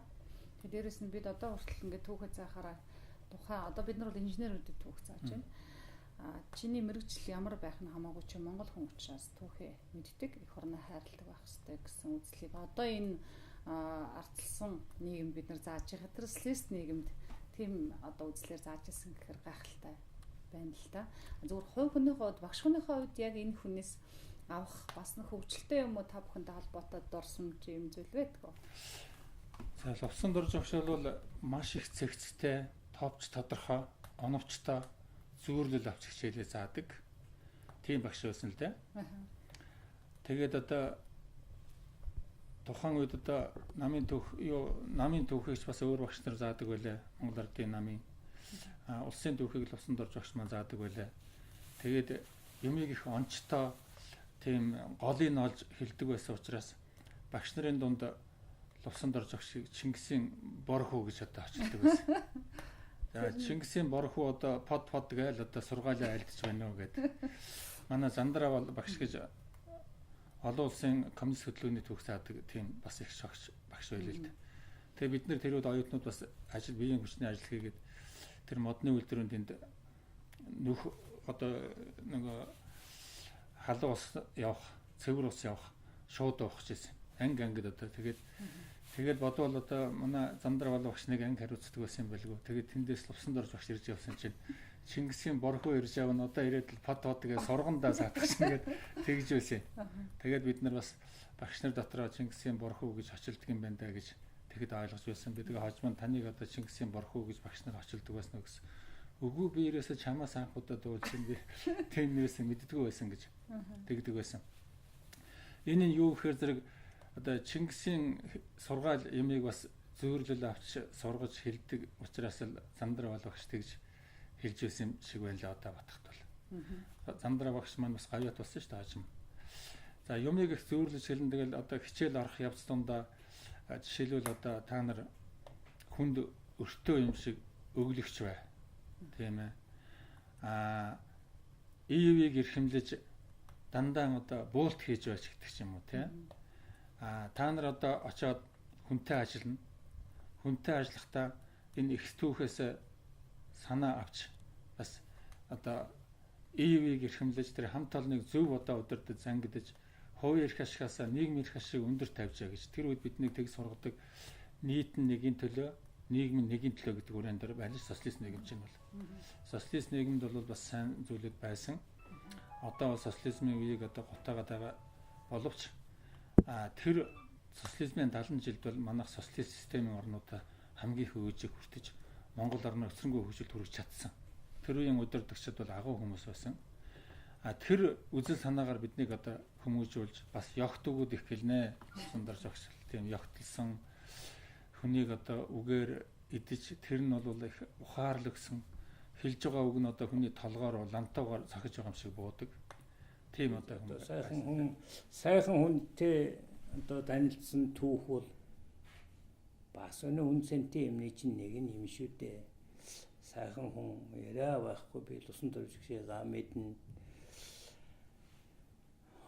Тэгээд дээрэс нь бид одоо хүртэл ингээд түүхээ заахаараа тухайн одоо бид нар бол инженерүүдэд түүх зааж байна. Чиний мэрэгжил ямар байх нь хамаагүй чи Монгол хүн учраас түүхээ мэддэг, эх орноо хайрладаг байх хэрэгтэй гэсэн үзлийг одоо энэ ардчилсан нийгэм бид нар зааж байгаа. Тэр социалист нийгэмд тийм одоо үзлээр зааж ирсэн гэхээр гайхалтай байна л да. Зүгээр хувь хүний хувьд, багш хүнийхээ хувьд яг энэ хүнээс авах бас нэг хөвгчлөлтэй юм уу та бүхэнд холбоотой дурсамж юм зүйл байдаг уу? За Лувсан дорж багш бол маш их цэгцтэй, товч тодорхой, оновчтой зүйрлэл авч хичээлээ заадаг. Тийм багш байсан л дээ. Тэгээд одоо тухайн үед одоо намын түүхийг бас өөр багш нар заадаг байлаа. Монгол Ардын намын улсын түүхийг Лувсан дорж багш маань заадаг байлаа. Тэгээд юмыг их онцтой тийм голыг олж хэлдэг байсан учраас багш нарын дунд Лувсан дорж багшийг Чингисийн бор хүү гэж одоо очилдог байсан. За Чингисийн бор хүү одоо под гээл одоо сургаалаа альдж байна уу гэдэг. Манай Зандраа багш гэж олон улсын коммунист хөтөлбөрийн түүх заадаг тийм бас их шогч багш байлаа л дээ. Тэгээ бид нэр тэрүүд оюутнууд бас биеийн хүчний ажил хийгээд тэр модны үйлдвэрүүд энд нөх одоо нөгөө халуун ус явах, цэвэр ус явах, шууд уух гэсэн. Ангид одоо тэгээд бодвол одоо манай Зандраа багш нэг анги хариуцдаг байсан юм байлгүй. Тэгээд тэндээс Лувсан дорж багш ирж явсан чинь Чингисийн борхоо ирж явна одоо ирээд л под гээ сургандаа саадах чинь гээд тэгж байсан. Тэгээд бид нар бас багш нар дотроо Чингисийн борхоо гэж очилдог юм байна да гэж тэгэд ойлгож байсан. Би тэгээ хожмон таныг одоо Чингисийн борхоо гэж багш нар очилдог байсан уу гэсэн. Үгүй би ерөөсө чамаас анхудаа дуулсан би тийм нэрээс мэддэггүй байсан гэж тэгдэг байсан. Энэ нь юу гэхээр зэрэг одоо Чингисийн сургаал ямиг бас зөөрлөл авч сургаж хэлдэг учраас л Зандраа багш тэгж хэлж байсан шиг байлаа одоо батхад бол. Зандраа багш маань бас гавьяат болсон шүү дээ хажим. За юмыг их зөөрлөж хэлэн тэгэл одоо хичээл орох явц тундаа жишээлбэл одоо та нар хүнд өртөө юм шиг өглөгч бай. Тийм ээ. ИЕВ-ийг эрхэмлэж дандаа одоо буулт хийж байж гэдэг ч юм уу тийм. Та нар одоо очиод хүнтэй ажиллана. Хүнтэй ажиллахдаа энэ их түүхээс санаа авч бас одоо ивийг эрхэмлэж тэр хамт олныг зөв одоо удирдах зангидаж хувийн эрх ашигаас нийгмийн эрх ашиг өндөр тавьжаа гэж тэр үед биднийг тэг сургадаг нийт нь нэгийн төлөө нийгэм нь нэгийн төлөө гэдэг үрээн дээр байлж социалист нийгэмч юм бол социалист нийгэмд бол бас сайн зүйлүүд байсан. Одоо социализмын үеийг одоо гутаагаад байгаа боловч тэр социализмын 70 жилд бол манайх социалист системийн орнуудаа хамгийн их өөжийг хүртэж Монгол орны өсрөнгөө хөгжилд хүргэж чадсан. Тэр үеийн удирдагчид бол агуу хүмүүс байсан. Тэр үзэл санаагаар биднийг одоо хүмүүжүүлж бас ёгт өгөөд их гэлнэ. Сундарч огш тийм ёгтлсон хүнийг одоо үгээр идэж тэр нь бол их ухаарлаг гэсэн хэлж байгаа үг нь одоо хүний толгоор лантуугаар цохиж байгаа юм шиг буудаг. Тийм одоо сайхан хүнтэй одоо танилцсан түүх бол бас өнөө үнцэнтэй юмны чинь нэг нь юм шүү дээ. Сайхан хүн яриа байхгүй би лусан дөрвшгшээ мэднэ.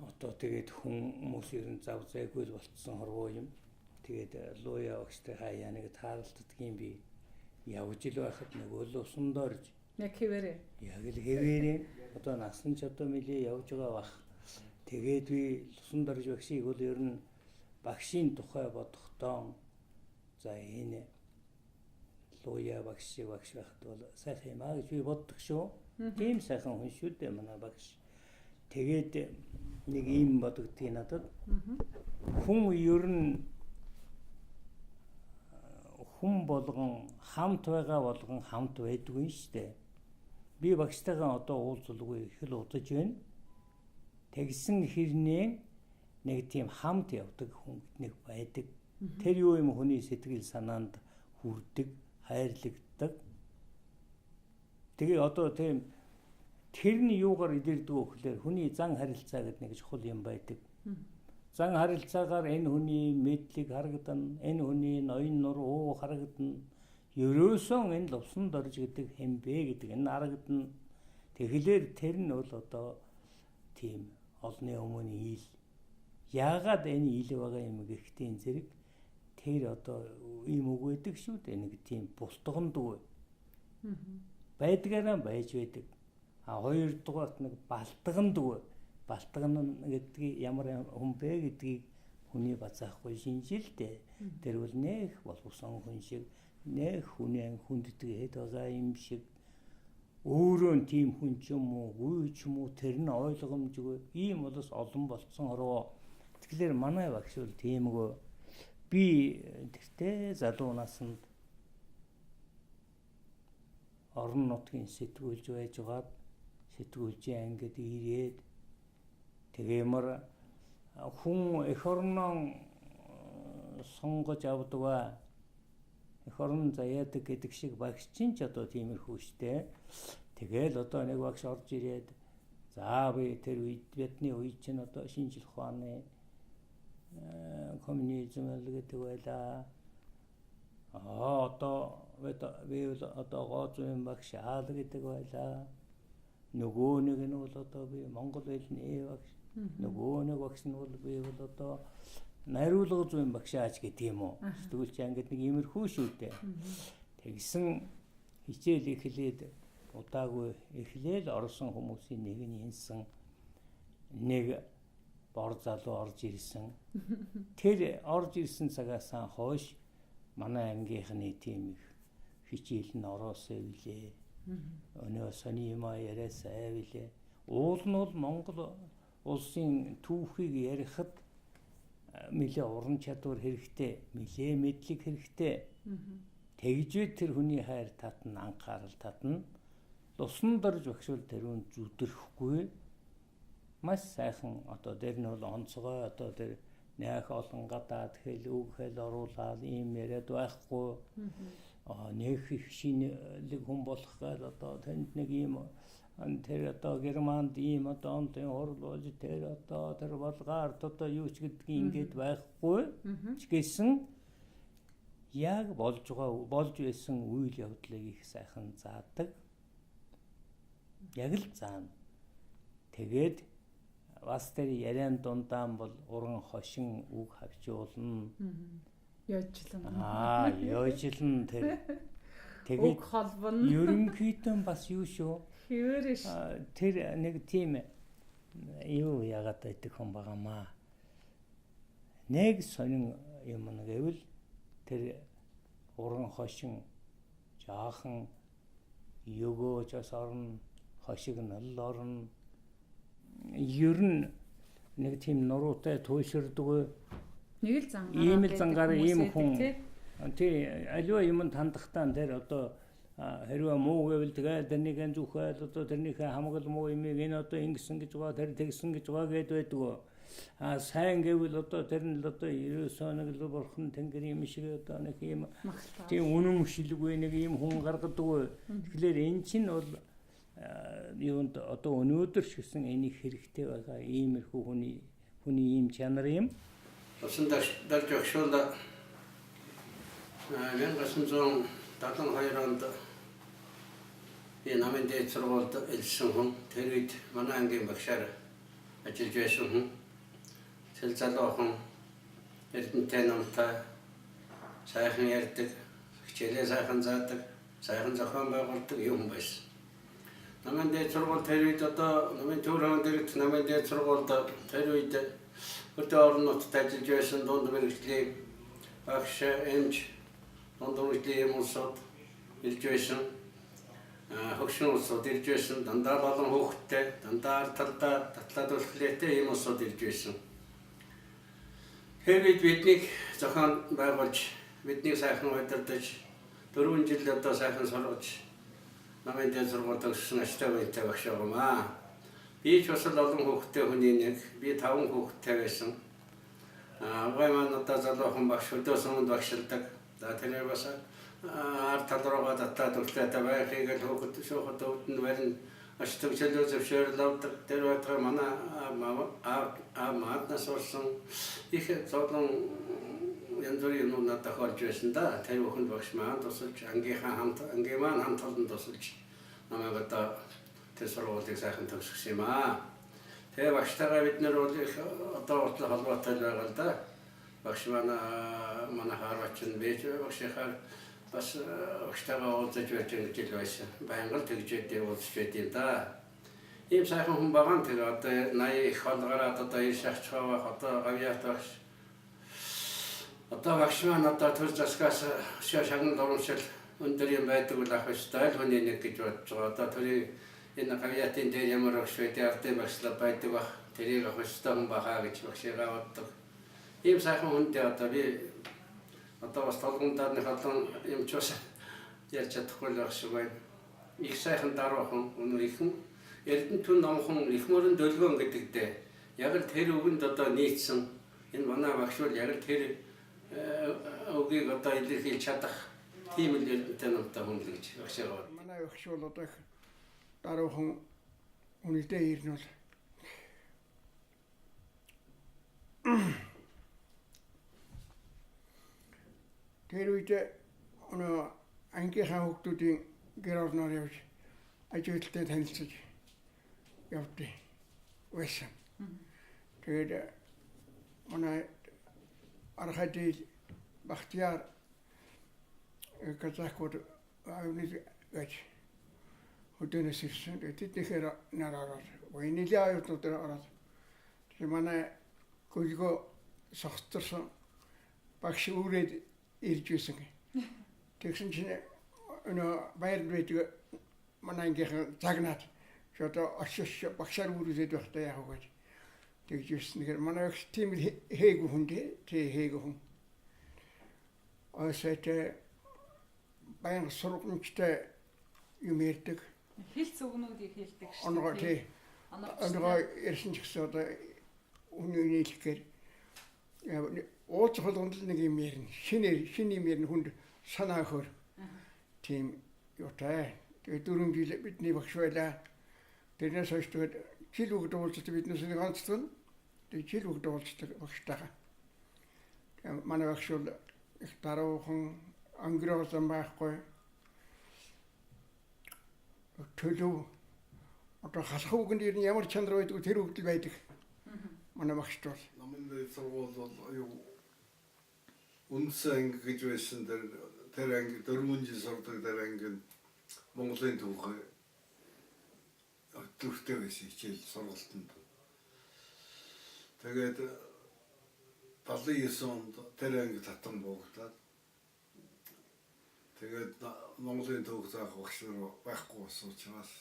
Одоо тэгээд хүмүүс ер нь зав зайгүй л болцсон хорвоо юм. Тэгээд лууя огштой хаяа нэг тааралддаг юм би явж ил байхад нөгөө лусан дорж яг хэвээрээ. Яг л хэвээрээ одоо насан ч одоо мэлээ явж байгаа бах. Тэгээд би лусан дорж багшийг бол ер нь багшийн тухай бодохдоо за энэ лууя багш байхад бол сайхан юм аа гэж би боддог шүү. Тийм сайхан хүн шүү дээ манай багш. Тэгээд нэг юм бодогдгийг надад. Хүн ер нь хүн болгон хамт байгаа болгон хамт байдгүй шүү дээ. Би багштайгаа одоо уулзалгүй их л удаж байна. Тэгсэн хэрнээ нэг тийм хамт явдаг хүн нэг байдаг. Тэр юу юм хүний сэтгэл санаанд хүрдэг, хайрлагддаг. Тэгээ одоо тийм тэрний юугаар идэрдэг вэ гэхээр хүний зан харилцаа гэдэг нэг чухал юм байдаг. Зан харилцаагаар энэ хүний мэдлэг харагдана, энэ хүний ноён нур уу харагдана. Ерөөсөн энэ лувсан дорж гэдэг хэмбэ гэдэг энэ харагдана. Тэгэхээр тэр нь бол одоо тийм олны өмнө ил. Яагаад энэ ил байгаа юм гэхтийн зэрэг тэр одоо ийм үг байдаг шүү дээ. Нэг тийм бултганд үг. Байдгаараа байж байдаг. Хоёрдугаарт нэг балтганд үг. Балтган гэдгийг ямар хүн бэ гэдгийг хүний бацаахгүй шинжилдэ. Тэр бол нэх боловсон хүн шиг, нэх хүнээ хүнддэг хэд байгаа юм шиг. Өөрөө тийм хүн ч юм уу, үгүй ч юм уу тэр нь ойлгомжгүй. Ийм болос олон болцсон ороо. Тэгэхээр манай багш бол тиймгүй. Би тэртээ залуу наснд орон нутгийн сэтгүүлж байжгаад сэтгүүлжээ ангид ирээд тэгээмэр хүн эх орноо сонгож авдаг эх орн заяадаг гэдэг шиг багш чинь ч одоо тиймэрхүү штэ. Тэгэл одоо нэг багш орж ирээд за би тэр үед бидний үед чинь одоо шинжлэх ухааны коммунизм гэдэг байлаа. Одоо би одоо гооцын багш хаал гэдэг байлаа. Нөгөө нэг нь бол одоо би монгол хэлний багш. Нөгөө нэг багш нь бол би бол одоо найруулга зүйн багшаач гэдэг юм уу. Тэгвэл чи ангид нэг иймэрхүү шүү дээ. Тэгсэн хичээл эхлээд удаагүй эхлээл орсон хүмүүсийн нэг нь янсан нэг бор залуу орж ирсэн. Тэр орж ирсэн цагаас хойш манай ангийнхны тийм их хичээл нь ороосоо билээ. Өнөө сони юм яриасаа билээ. Уул нь бол Монгол улсын түүхийг ярихад нэлээ уран чадвар хэрэгтэй, нэлээ мэдлэг хэрэгтэй. Тэгжээ тэр хүний хайр татна, анхаарал татна. Лусан дорж багшвал тэрүүн зүдрэхгүй. Маш сайхан одоо дээр нь бол онцгой одоо тэр нях олон гадаад хэл үг хэл оруулаад ийм яриад байхгүй. Нэх их шинэлэг хүн болох гал одоо тэнд нэг ийм тэр одоо Германд ийм одоо онлын хурал болж тэр одоо тэр Болгарт одоо юу ч гэдгийг ингээд байхгүй ч гэсэн яг болж байсан үйл явдлыг их сайхан заадаг. Яг л заана. Тэгээд бас тэр яриан дундаан бол уран хошин үг хавчуулна. Яажлан. Ёожлон тэр Үг холбоно. ерөнхийдөө бас юу шүү. Хിവэрш. Тэр нэг тийм юу яагаад байдаг хүн байгаамаа. Нэг сонин юм гэвэл тэр уран хошин жаахан өгөөж бас орно, хошиг нал орно. Ер нь нэг тийм нуруутай туйширдаг. Нэг л зангаар. Ийм л зангаар ийм хүн. Тий аливаа юм тандахтаа тэр одоо хэрвээ муу гэвэл тэгээд тэрнийхэн зүхэл одоо тэрнийхэн хамгал муу юм энэ одоо ингэсэн гэж байгаа тэр тэгсэн гэж байгаа гэд байдаг. Сайн гэвэл одоо тэр нь одоо 90 нэг л бурхан тэнгэр юм шиг одоо нэг юм тийм үнэн шилгүй нэг юм хүн гаргадаг. Тэгэхээр эн чинь бол юунд одоо өнөөдөр шигсэн энийг хэрэгтэй байгаа иймэрхүү хүний ийм чанар юм. Усан дарж өгшөөлө 1972 онд би намын дээд сургуульд элсэн хүн тэр үед манай ангийн багшаар ажиллаж байсан хүн цэл залуу хүн эрдэнэтэй намтай сайхан ярьдаг хичээлээ сайхан заадаг сайхан зохион байгуулдаг юм байсан. Намын дээд сургууль тэр үед одоо намын төрийн дэргэд намын дээд сургуульд тэр үед өдөр орнот ажиллаж байсан дунд мэргэжлийн багш эмч дунд мэргэжлийн улсууд ирж байсан. Хөгшин улсууд ирж байсан. Дандаа болон хүүхдтэй, дандаа талдаа татлаад үлхлээтэй юм улсууд ирж байсан. Хэрэв биднийг зохион байгуулж, биднийг сайхан удирдах 4 жил одоо сайхан сургаж намын дээд сургуульд өгсөн аштай байтай багш байгамаа. Би ч бас олон хүүхдтэй хүний нэг, би 5 хүүхдтэй байсан. Гайман одоо залуухан багш өдөөсөн багшилдаг. За тэр бас тал руугаа татаад үлдээтэй байхыг л хүүхэд шүүхэд өвдөн барин ашиг төлөө зөвшөөрлөдөг. Тэр байтга манай мааднаас орсон их зовлон янз бүрийн юм надад тохиолж байсан да. Тэр бүхэн багш маань тусалж ангийн маань хамт олон тусалж намайг одоо тэр сургуулийг сайхан төгсгсөн юм аа. Тэгээ багштайгаа бид нэр их одоо уртлах холбоотой байгаа л да. Багш манай хараачин бэж багшихаар бас багштайгаа уулзаж байж гэж байсан. Байнга тэгж ядээ уулзж байдیں۔ Да. Ийм сайхан хүн байгаа. Тэгээ одоо 80 их холгараад одоо иш ахчихгаа одоо гавьяат багш. Одоо багш маань одоо төр засгаас шагнал оромшил өндөр юм байдаг бол ах стайл хүний нэг гэж бодож байгаа. Одоо төрийн энэ гавьяатын дээр ямар багш байдаг ардын багшлаа байдаг баг. Тэрийг ах стайл бахаа гэж багшигаа боддог. Ийм сайхан хүнтэй одоо би одоо бас толгондаа нэг олон юм ч бас ярьж чадахгүй л байх шиг байна. Их сайхан даруухан өнөр ихэн Эрдэнэтийн номхон их мөрөн дөлгөөн гэдэгтэй. Яг л тэр үгэнд одоо нийцсэн энэ манай багш бол яг л тэр үгийг одоо илэрхийлж чадах тийм л Эрдэнэтэй номтой хүн л гэж багшаа. Манай багш бол одоо их даруухан үнэтэй ирнэл тэр үед ангийнхаа хүүхдүүдийн гэр орноор явж ажилтнаа танилцаж явдیں۔ Байсан. Тэгээд манай архадил Бахтияр казахууд авниж гэж хөдөөнөөс ирсэн. Тэднийхээр нараараа войнилаа аюутнуудаар ороод тэгээд манай гөлгөө согцорсон багш үрээд ирж байсан. Тэгсэн чинь баяр байдаг манай ангийнхан загнаад одоо очиж багшаар үрээд байхдаа яах вэ гэж тэгж ирсэн. Тэгэхээр манай багш тийм хээгүү хүн тий хээгүү хүн. Осэт баян сургамжтай юм ярьдаг. Хэлц үгнүүдийг хэлдэг шүү. Онгоо тий. Онгоо ирсэн ч гэсэн одоо үнийн хэлэхээр ууц холгонд нэг юм ярина. Шинэ юм ярина хүнд санаа хөр. Тийм юутай. Тэгээд 4 жил бидний багш байлаа. Тэрнээс хойш тэгээд жил үг дуулцдаг биднээс нэг онцлог. Тэгээд жил үг дуулцдаг багштайгаа. Манай багш бол их даруухан ангироосон байхгүй. Төлөв одоо халах үгэнд ямар чанар байдаг тэр үгдэл байдаг. манай багш бол намын дээр сургууль бол юу үнсэн анги гэж байсан тэр анги 4 жил сурдаг тэр анги Монголын түүх төртэй байсан хичээл сургалтанд. Тэгээд 79 онд тэр анги татан буугдаад тэгээд Монголын түүх заах багш нар байхгүй болсон учраас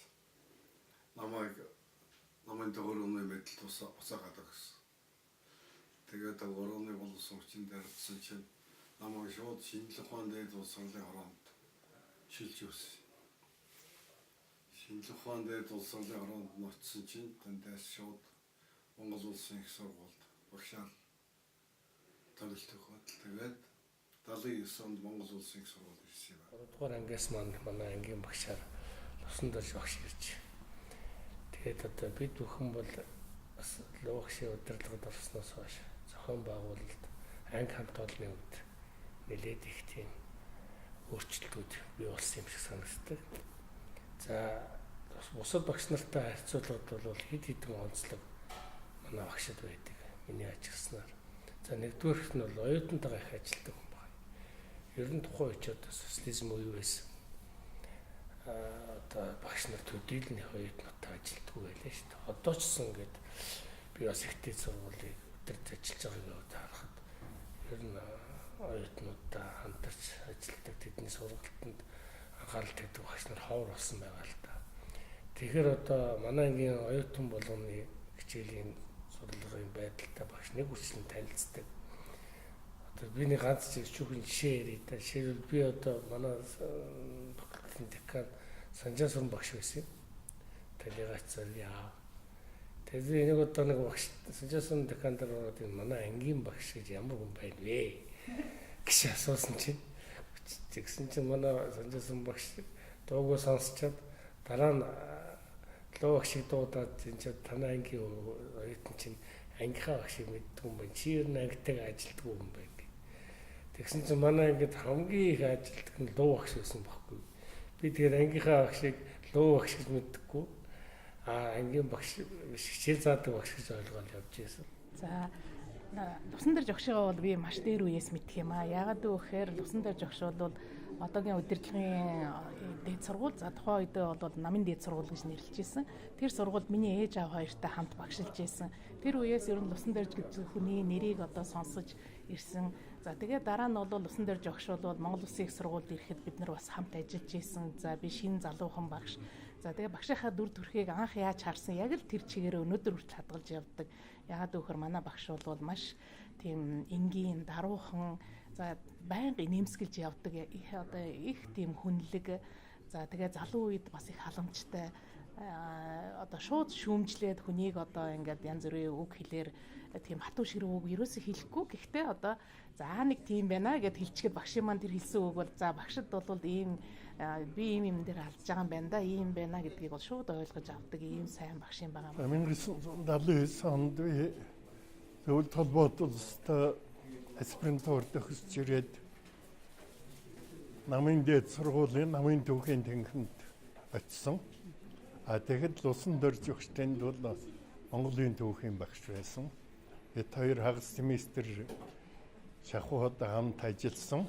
намайг төгөрөний мэдл усаагаад өгсөн. Тэгээд төгөрөний болсон чинь дэрсэн чинь намайг шууд шинжлэх ухааны дээд улсын хороонд шилж өгсөн. Шинжлэх ухааны дээд улсын хороонд ноцсон чинь тэндээс шууд Монгол улсын их сургуульд багшаар төгөлтөх бод. Тэгээд 79 онд Монгол улсын их сургууль ирсэн юм. 3 дугаар ангиас манай ангийн багшаар Лувсан дорж багш ирж. Тэгээд одоо бид бүхэн бол бас луугшийн удирдлагад орсноос хойш зохион байгуулалт анги хамт олонны үед нэлээд их тийм өөрчлөлтүүд бий болсон юм шиг санагддаг. За бусад багш нартай харьцуулбал бол хэд хэдэн онцлог манай багшд байдаг. Миний ажигласнаар. За нэгдүгээрх нь бол оюутантайгаа их ажилладаг хүн байна. Ер нь тухайн үед одоо социализм үе байсан. Одоо багш нар төдийлний оюутнуудтай ажилладаг байлаа шүү дээ. Одоо ч гэсэн ингээд би бас ихтэй сургуулийг өдөрт ажиллаж байгааг харахад ер нь оюутнуудтай хамтарч ажилладаг тэдний сургалтанд анхаарал тавьдаг багш нар ховор болсон байгаа л та. Тэгэхээр одоо манай ангийн оюутан болгоны хичээлийн сурлагын байдалтай багш нэг үчлэн танилцдаг. Одоо биний ганц чигчүүхэн жишээ ярив та. Жишээлбэл би одоо манай факультетийн декан Санжаасуран багш байсан. Талигач зарьяа. Тэгээд нэг одоо нэг багш Санжаасуран декан дээр ороод манай ангийн багш гэж ямар хүн байна вэ гэж асуусан чинь тэгсэн чинь манай Санжаасуран багш дуугаа сонсчод дараа нь лоо багшиг дуудаад чинь танай ангийн оюутан чинь ангийнхаа багшиг мэддэг юм байна. Чи ер нь ангитайгаа ажилладаг юм байна. Тэгсэн чинь манай ангид хамгийн их ажилтдаг нь луу багш байсан байхгүй. Би тэгэхээр ангийнхаа багшиг луу багш гэж мэддэггүй. Ангийн багш хичээл заадаг багш гэж ойлгоод явж байсан. За Лувсан дорж огшоо бол би маш дээр үеэс мэдэх юм аа. Яагаад гэвэл Лувсан дорж огшоо бол одоогийн удирдлагын дээд сургууль, за тухайн үед бол намын дээд сургууль гэж нэрлэжсэн. Тэр сургуульд миний ээж аав хоёртай хамт багшилж байсан. Тэр үеэс ер нь Лувсан дорж гэж хүний нэрийг одоо сонсож ирсэн. За тэгээд дараа нь бол Лувсан дорж огшоо бол Монгол Улсын их сургуульд ирэхэд бид нар бас хамт ажиллаж байсан. За би шинэ залуухан багш. За тэгээд багшийнхаа дүр төрхийг анх яаж харсан яг л тэр чигээр өнөөдөр хүртэл хадгалж явдаг. Яагаад гэвэл манай багш бол маш тийм энгийн, даруухан, за байнга нэмсгэлж явдаг. Одоо их тийм хүнлэг. За тэгээ залуу үед бас их халамжтай. Одоо шууд шүүмжлээд хүнийг одоо ингээд янз бүрийн үг хэлээр тийм хатуу ширүү үг ерөөсөө хэлэхгүй. Гэхдээ одоо за нэг тийм байна гэд хэлчихэд багшийн маань тэр хэлсэн үг бол за багшд бол ийм би ийм дээр алдж байгаа юм байна да, ийм байна гэдгийг бол шууд ойлгож авдаг ийм сайн багш юм байгаа. 1979 онд би зөвлөлт холбоот улстай аспирантурт өгсөж ирээд намын дээд сургуулийн намын түүхийн танхимд очсон. Тэгэхэд Лувсан дорж өгчтэнд бол Монголын түүхийн багш байсан. Бид хоёр хагас семестр шахууд хамт ажилласан.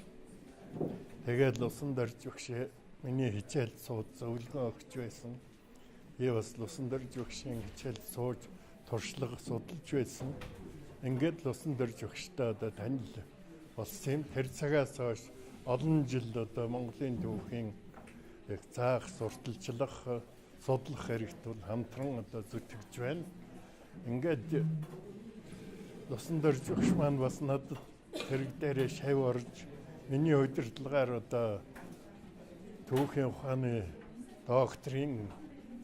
Тэгээд Лувсан дорж өгч миний хичээл сууд зөвлөгөө өгч байсан. Би бас Лувсан дорж өгчийн хичээл сууж туршлага судалж байсан. Ингээд Лувсан дорж өгчтэй одоо танил болсон юм. Тэр цагаас хойш олон жил одоо Монголын түүхийн заах, сурталчлах, судлах хэрэгт бол хамтран одоо зүтгэж байна. Ингээд Лувсан дорж өгч маань бас надад тэрэг дээрээ шав орж миний удирдлагаар одоо түүхийн ухааны докторийн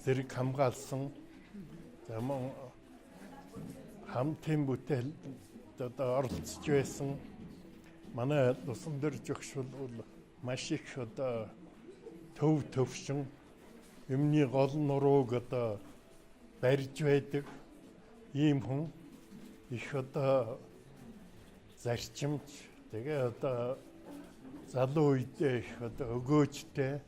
зэрэг хамгаалсан. Замун хамтын бүтээлд одоо оролцож байсан. Манай Лувсан дорж өгч бол маш их одоо төвшин юмны гол нурууг одоо барьж байдаг ийм хүн их одоо зарчимч тэгээ одоо залуу үедээ их одоо өгөөжтэй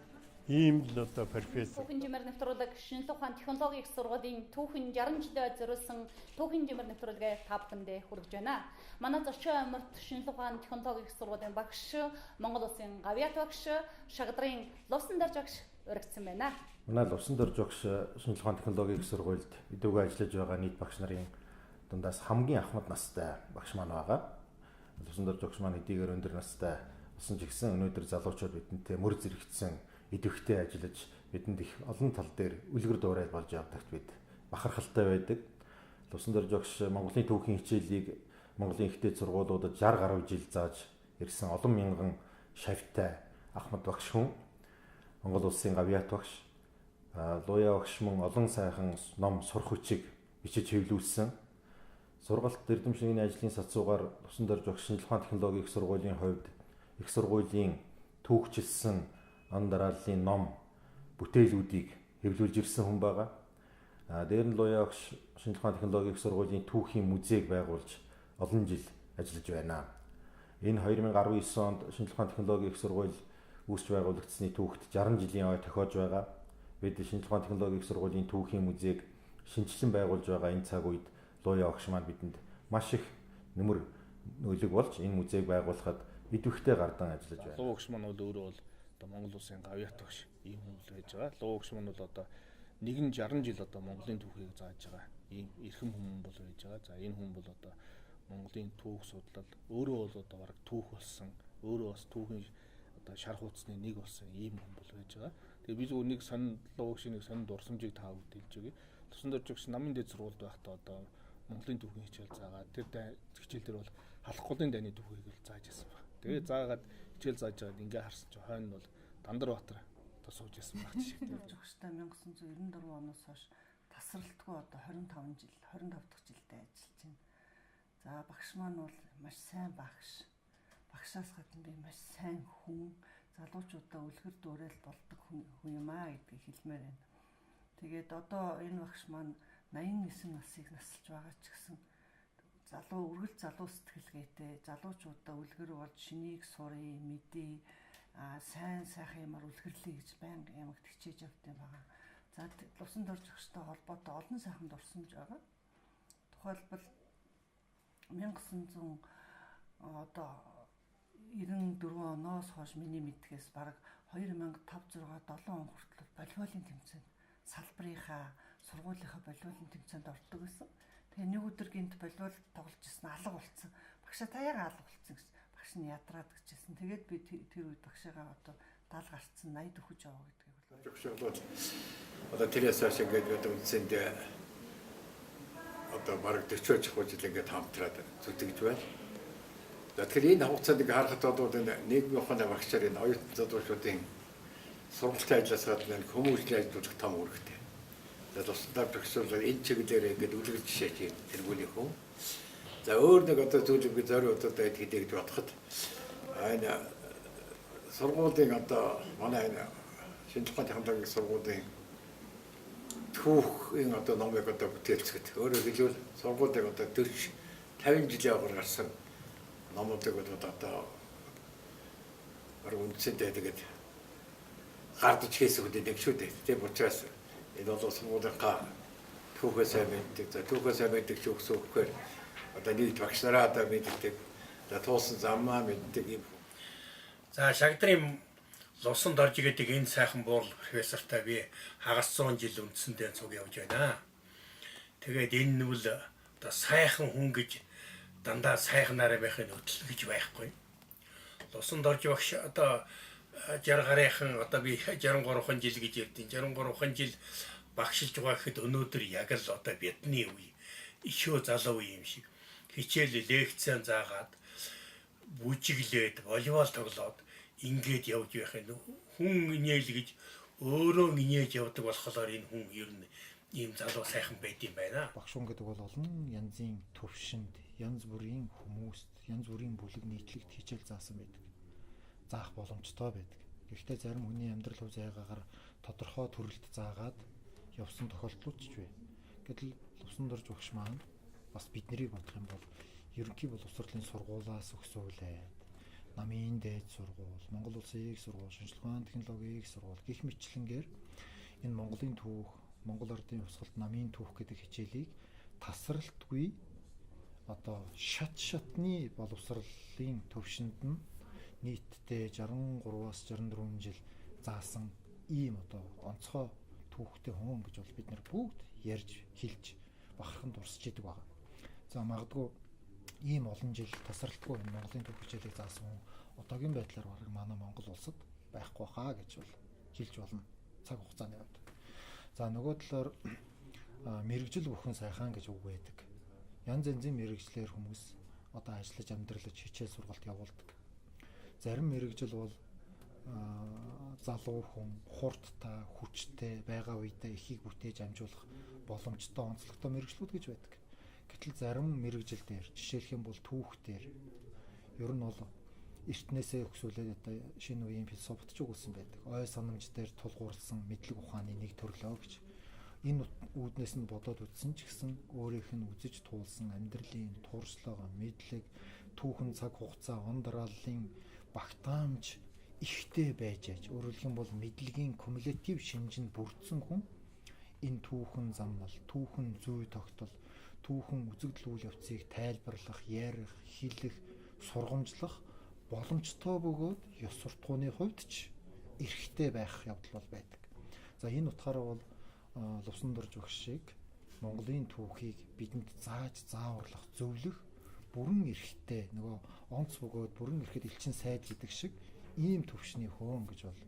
ийм л одоо профессор. Түүхэн жимээр нэвтрүүлэг шинжлэх ухааны технологийн их сургуулийн түүхэн 60 жилдээ зориулсан түүхэн жимээр нэвтрүүлгээ та бүхэндээ хүргэж байна. Манай зочин амарт шинжлэх ухааны технологийн их сургуулийн багш, Монгол Улсын гавьяат багш, Шагдрын Лувсан Дорж багш урагдсан байна. Манай Лувсан Дорж багш шинжлэх ухааны технологийн их сургуульд идэвхтэй ажиллаж байгаа нийт багш нарын дундаас хамгийн ахмад настай багш маань байгаа. Лувсан Дорж багш маань эдгээр өндөр настай болсон ч гэсэн өнөөдөр залуучууд бидэнтэй мөр зэрэгцсэн идэвхтэй ажиллаж бидэнд их олон тал дээр үлгэр дуурайл болж явагдагт бид бахархалтай байдаг. Лувсан Дорж багш Монголын түүхийн хичээлийг Монголын ихтэй сургуулиудад 60 гаруй жил зааж ирсэн олон мянган шавьтай ахмад багш хүн. Монгол Улсын гавьяат багш, луяа багш мөн олон сайхан ном сурах хүчийг бичиж хэвлүүлсэн. Сургалт эрдэмшлийн ажлын сацуугаар Лувсан Дорж багш шинжлэх ухааны технологийн их сургуулийн хувьд их сургуулийн түүхчилсэн ан дарааллын ном бүтээлүүдийг хэвлүүлж ирсэн хүн байгаа. Дээр нь луяа багш шинжлэх ухааны технологийн их сургуулийн түүхийн музейг байгуулж олон жил ажиллаж байна. Энэ 2019 онд шинжлэх ухааны технологийн их сургууль үүсч байгуулагдсны түүхт 60 жилийн ой тохиож байгаа. Бид шинжлэх ухааны технологийн их сургуулийн түүхийн музейг шинжилэн байгуулж байгаа энэ цаг үед луяа багш маань бидэнд маш их нэмэр нөлөг болж энэ музейг байгуулахад идэвхтэй гардан ажиллаж байна. Луяа багш маань бол өөрөө бол одоо Монгол Улсын гавьяат багш ийм хүн л байж байгаа. Луяа багш маань бол одоо нэгэн 60 жил одоо Монголын түүхийг зааж байгаа. Ийм эрхэм хүн бол байж байгаа. За энэ хүн бол одоо Монголын түүх судлал өөрөө бол одоо бараг түүх болсон. Өөрөө бас түүхийн одоо шар хуудасны нэг болсон ийм хүн бол байж байгаа. Тэгээ би зөв нэг сонь Луяа багшийн нэг сонь дурсамжийг та бүхэнд хэлж өгье. Лувсан Дорж багш намын дэд сургуульд байхдаа одоо Монголын түүхийн хичээл заагаад тэр хичээл дээр бол халахгүй дайны түүхийг л зааж байсан баг. Тэгээ заагаад хичээл зааж байгаад ингээ харсан чинь хойно бол Дандарбаатар одоо сууж байсан баг шиг. Дорж багштай 1994 оноос хойш тасралтгүй одоо 25 жил 25 дахь жилдээ ажиллаж байна. За багш маань бол маш сайн багш. Багшаас гадна би маш сайн хүн, залуучуудаа үлгэр дуурайл болдог хүн юм аа гэдгийг хэлмээр байна. Тэгээд одоо энэ багш маань 89 насыг насалж байгаа ч гэсэн үргэлж залуу сэтгэлгээтэй залуучуудаа үлгэр болж шинийг сурыг мэдээ сайн сайхан юмар үлгэрлэе гэж байнга ямагт хичээж явдаг юм байна. За Лувсан Дорж багштай холбоотой олон сайхан дурсамж байгаа. Тухайлбал 1900 одоо 94 оноос хойш миний мэдгээс бараг 2005 6 7 он хүртэл волейболын тэмцээнд салбарынхаа сургуулийнхаа волейболын тэмцээнд ордог байсан. Тэгээ нэг өдөр гинт волейбол тоглож ирсэн алга болцсон. Багшаа та яагаад алга болцсон гэж багш нь ядраад гэжсэн. Тэгээд би тэр үед багшаагаа одоо 70 гарцсан 80 төхөж яваа гэдгийг бол. Одоо тэрээс хойш ингээд одоо үндсэнд одоо бараг 40 жил ингээд хамтраад зүтгэж байна. Тэгэхээр энэ хугацаанд ингээ харахад бол нийгмийн ухааны багшаар энэ оюутан залуучуудын сургалтын ажлаас гадна хүмүүжлийн ажиллах том үүрэгтэй. Тэгээд Лувсан Дорж багш бол энэ чиглэлээр ингээ үлгэр жишээж тэргүүний хүн. За өөр нэг одоо зүйлийг зориудад хийдэг гэж бодоход энэ сургуулийн одоо манай энэ шинжлэх ухааны технологийн сургуулийн түүхийн одоо номыг одоо бүтээлцэхэд өөрөөр хэлбэл сургуулийн одоо 40 50 жилийн өмнө гарсан номуудыг одоо үндсэндээ тэгээд гардаж хийсэн үедээ нэг шүү дээ. Тийм учраас энэ бол сургуулийнхаа түүхээ сайн мэддэг. За түүхээ сайн мэддэг ч үгсөөхөөр одоо нийт багш нараа одоо мэддэг. За туулсан заммаа мэддэг юм. За Шагдрын Лувсан Дорж гэдэг энэ сайхан буурал профессортай би хагас 100 жил үндсэндээ цуг явж байна. Тэгээд энэ нь бол одоо сайхан хүн гэж дандаа сайхнаараа байхын хөдөл гэж байхгүй. Лувсан Дорж багш одоо 60 гарынхан одоо би 63 жил гэж ярьдیں۔ 63 жил багшилж байгаа гэхэд өнөөдөр яг л одоо бидний үе ихөө залуу үе юм шиг хичээл лекцэн заагаад бүжиглээд волейбол тоглоод ингээд явж байхын хүн инээл гэж өөрөө инээж явдаг болохоор энэ хүн ер нь ийм залуу сайхан байд юм байна. Багш хүн гэдэг бол олон янзын төвшөнд янз бүрийн хүмүүст янз бүрийн бүлэг нийтлэгт хичээл заасан байдаг. Заах боломжтой байдаг. Гэхдээ зарим хүний амьдрал хөв зайгаагаар тодорхой төрөлд заагаад явсан тохиолдлууд ч байна. Гэтэл Лувсан Дорж багш маань бас бид нарыг бодох юм бол ерөнхий боловсролын сургуулиас өсөөлээд намын дээд сургууль, Монгол Улсын их сургууль, шинжилгээ технологийн их сургууль гэх мэтлэнгээр энэ Монголын түүх, Монгол ардын хувьсгалт намын түүх гэдэг хичээлийг тасралтгүй одоо шатны боловсролын төвшөнд нь нийтдээ 63-аас 64 жил заасан ийм одоо онцгой түүхтэй хүн гэж бол бид нар бүгд ярьж хэлж бахархан дурсаж идэг байна. За магадгүй ийм олон жил тасралтгүй Монголын түүх хичээлийг заасан хүн одоогийн байдлаар бараг манай Монгол улсад байхгүй хаа гэж бол хэлж болно цаг хугацааны хувьд. За нөгөө талаар мэрэгжил бүхэн сайхан гэж үг байдаг. Янз янзын мэрэгжлэр хүмүүс одоо ажиллаж амьдралж хичээл сургалт явуулдаг. Зарим мэрэгжил бол залуу хүн хурдтай, хүчтэй байгаа үедээ эхийг бүтээж амжуулах боломжтой онцлогтой мэрэгжлүүд гэж байдаг. Гэтэл зарим мэрэгжил дээр жишээлх юм бол түүх дээр ер нь бол эртнээсээ өксүүлээд одоо шинэ үеийн философт ч өгүүлсэн байдаг. Ой санамж дээр тулгуурласан мэдлэг ухааны нэг төрлөө гэж. Энэ үүднээс нь бодоод үзсэн ч гэсэн өөрийнх нь үзэж туулсан амьдралын туршлага, мэдлэг, түүхэн цаг хугацаа, он дарааллын багтаамж ихтэй байж аж. Өөрөөр хэлэх юм бол мэдлэгийн кумулятив шинж нь бүрдсэн хүн энэ түүхэн замнал, түүхэн зүй тогтол, түүхэн үзэгдэл үйл явцыг тайлбарлах, ярих, хэлэх, сургамжлах боломжтой бөгөөд ёс суртахууны хувьд ч эрхтэй байх явдал бол байдаг. За энэ утгаараа бол Лувсандорж өгш шиг Монголын түүхийг бидэнд зааж зааварлах, зөвлөх бүрэн эрхтэй нөгөө онц бөгөөд бүрэн эрхэд элчин сайд гэдэг шиг ийм төвшний хөөн гэж бол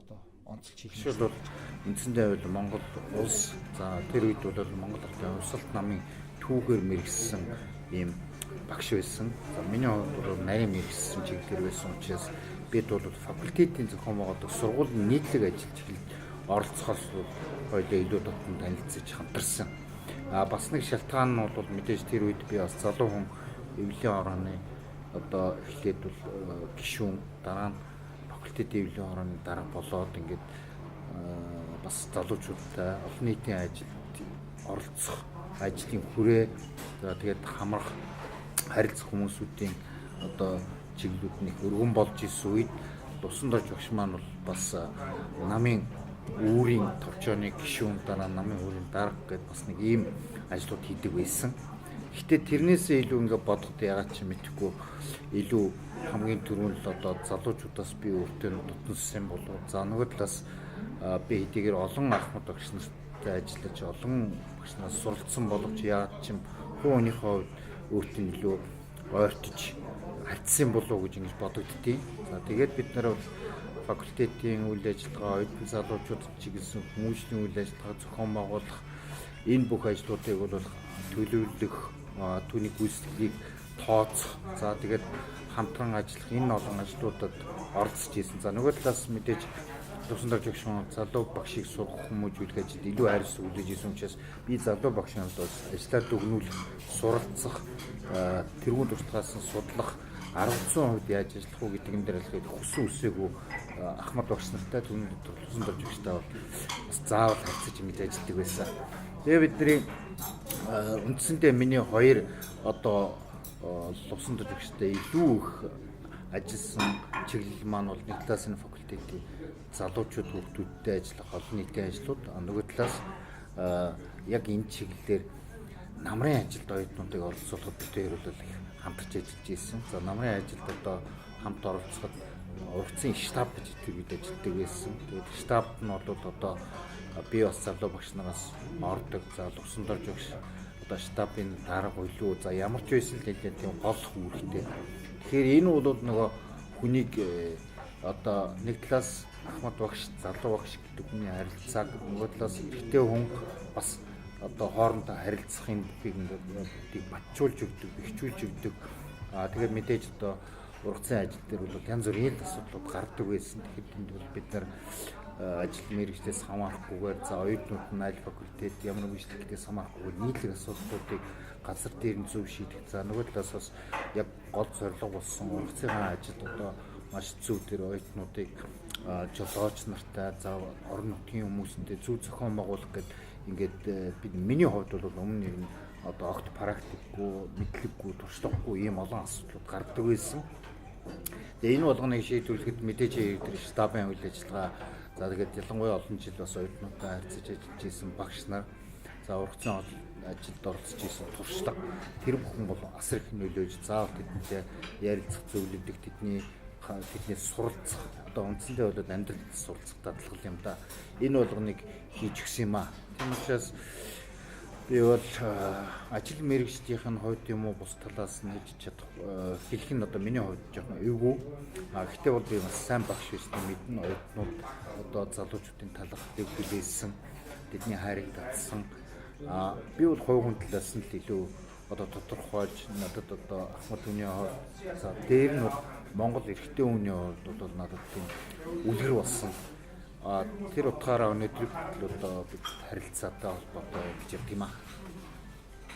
одоо онцлж хэлнэ. Жишээл бол үндсэндээ бол Монгол улс за тэр үед бол Монгол ардын хувьсгалт намын түүхээр мэргэссэн ийм багш байсан. За миний хувьд бол нарийн мэргэссэн чиглэлээр байсан учраас бид бол факультетийн зохион байгуулалт сургуулийн нийтлэг ажиллаж эхэлж оролцохоос хоёулаа илүү дотн танилцж хамтарсан. Бас нэг шалтгаан нь бол мэдээж тэр үед би бас залуу хүн эвлэлийн орооны одоо эхлээд бол гишүүн дараа нь факультетийн эвлэлийн орооны дарга болоод ингээд бас залуучуудтай олон нийтийн ажилд оролцох ажлын хүрээ за тэгээд хамрах харилцах хүмүүсүүдийн одоо чиглэлүүд нэг өргөн болж исэн үед Лувсандорж багш маань бол бас намын үүрийн товчооны гишүүн дараа намын үүрийн дарга гэдээ бас нэг ийм ажлууд хийдэг байсан. Гэхдээ тэрнээсээ илүү ингээд бодоход ягаад ч мэдэхгүй илүү хамгийн түрүүнд л одоо залуучуудаас би өөртөө дутсан болов. За нөгөө талаас би хэдийгээр олон ахмад багш нартай ажиллаж олон багш нараас суралцсан боловч ягаад ч юм хүн өөрийнхөө өөртөө илүү ойртож хатсан болов гэж ингэж бодогдтiin. За тэгээд бид нар факультетийн үйл ажиллагаа, оюутан залуучууд чиглэсэн хүмүүстийн үйл ажиллагаа зохион байгуулах энэ бүх ажлуудыг бол төлөвлөх, түүний гүйцэтгэлийг тооцох, за тэгээд хамтран ажиллах энэ олон ажлуудад оролцож ирсэн. За нөгөө талаас мэдээж Лувсандорж багш маань залуу багшийг сургах хүмүүжүүлэх ажилд илүү хайрцаг үлээж ирсэн учраас би залуу багш нарт ажлаар дүгнүүлэх, суралцах, тэргуун туршлагаас нь судлах 10% яаж ажиллах уу гэдэг энэ дээр л хүссэн үсээгүй ахмад багш нартай түүний Лувсандорж багштай бол бас заавал харьцаж ингэж ажилладаг байсан. Тэгээ бидний үндсэндээ миний хоёр одоо Лувсандорж багштай илүү их ажилласан чиглэл маань бол нэг талаас нь факультетийн залуучууд хүүхдүүдтэй ажиллах олон нийтийн ажлууд, нөгөө талаас яг энэ чиглэлээр намрын ажилд оюутнуудыг оролцуулахад бид хоёр бол хамтарч ажиллаж ирсэн. За намрын ажилд одоо хамт оролцоход ургацын штаб гэж бид ажилладаг байсан. Тэгээд штаб нь бол одоо би бас залуу багш нараас ордог. За Лувсандорж багш одоо штабын дарга үлээ. За ямар ч байсан л нэлээд тийм гол үүрэгтэй. Тэгэхээр энэ бол нөгөө хүнийг одоо нэг талаас ахмад багш, залуу багш гэдэг хүний харилцааг, нөгөө талаас ихтэй хүн бас одоо хоорондоо харилцахын бүхийг ингээд батжуулж өгдөг, бэхжүүлж өгдөг. Тэгээд мэдээж одоо ургацын ажил дээр бол янз бүрийн асуудлууд гардаг байсан. Тэгэхээр энд бол бид нар ажил мэргэжлээс хамаарахгүйгээр за оюутнууд нь аль факультет ямар нэг бичлэгээс хамаарахгүйгээр нийтлэг асуудлуудыг газар дээр нь зөв шийдэх. За нөгөө талаас бас яг гол зорилго болсон ургацын ажилд одоо маш зөв тэр оюутнуудыг жолооч нартай за орон нутгийн хүмүүстэй зөв зохион байгуулах гэдэг ингээд бид миний хувьд бол өмнө нь одоо огт практикгүй, мэдлэггүй, туршлагагүй ийм олон асуудлууд гардаг байсан. Тэгээ энэ болгоныг шийдвэрлэхэд мэдээж тэр штабын үйл ажиллагаа за тэгээд ялангуяа олон жил бас оюутнуудаа харьцаж ажиллаж исэн багш нар за ургацсан ажилд оролцож исэн туршлага тэр бүхэн бол асар их нөлөөж заавал тэдэнтэй ярилцах зөвлөдөг тэдний суралцах одоо үндсэндээ бол амьдралд суралцах дадлал юм да. Энэ болгоныг хийж өгсөн юм аа. Тийм учраас би бол ажил мэргэжлийн хувьд юм уу бус талаас нь хийж чадах хэлэх нь одоо миний хувьд жоохон эвгүй. Гэхдээ бол би бас сайн багш байсан мэднэ оюутнууд одоо залуучуудын талархлыг хүлээсэн, тэдний хайрыг татсан. Би бол хувь хүн талаас нь л илүү одоо тодорхойлж надад одоо Ахмад хүний хувьд за дээр нь бол Монгол эрхтэй хүний хувьд бол надад тийм үлгэр болсон. Тэр утгаараа өнөөдөр одоо бид харилцаатай холбоотой гэж ярьд юм аа.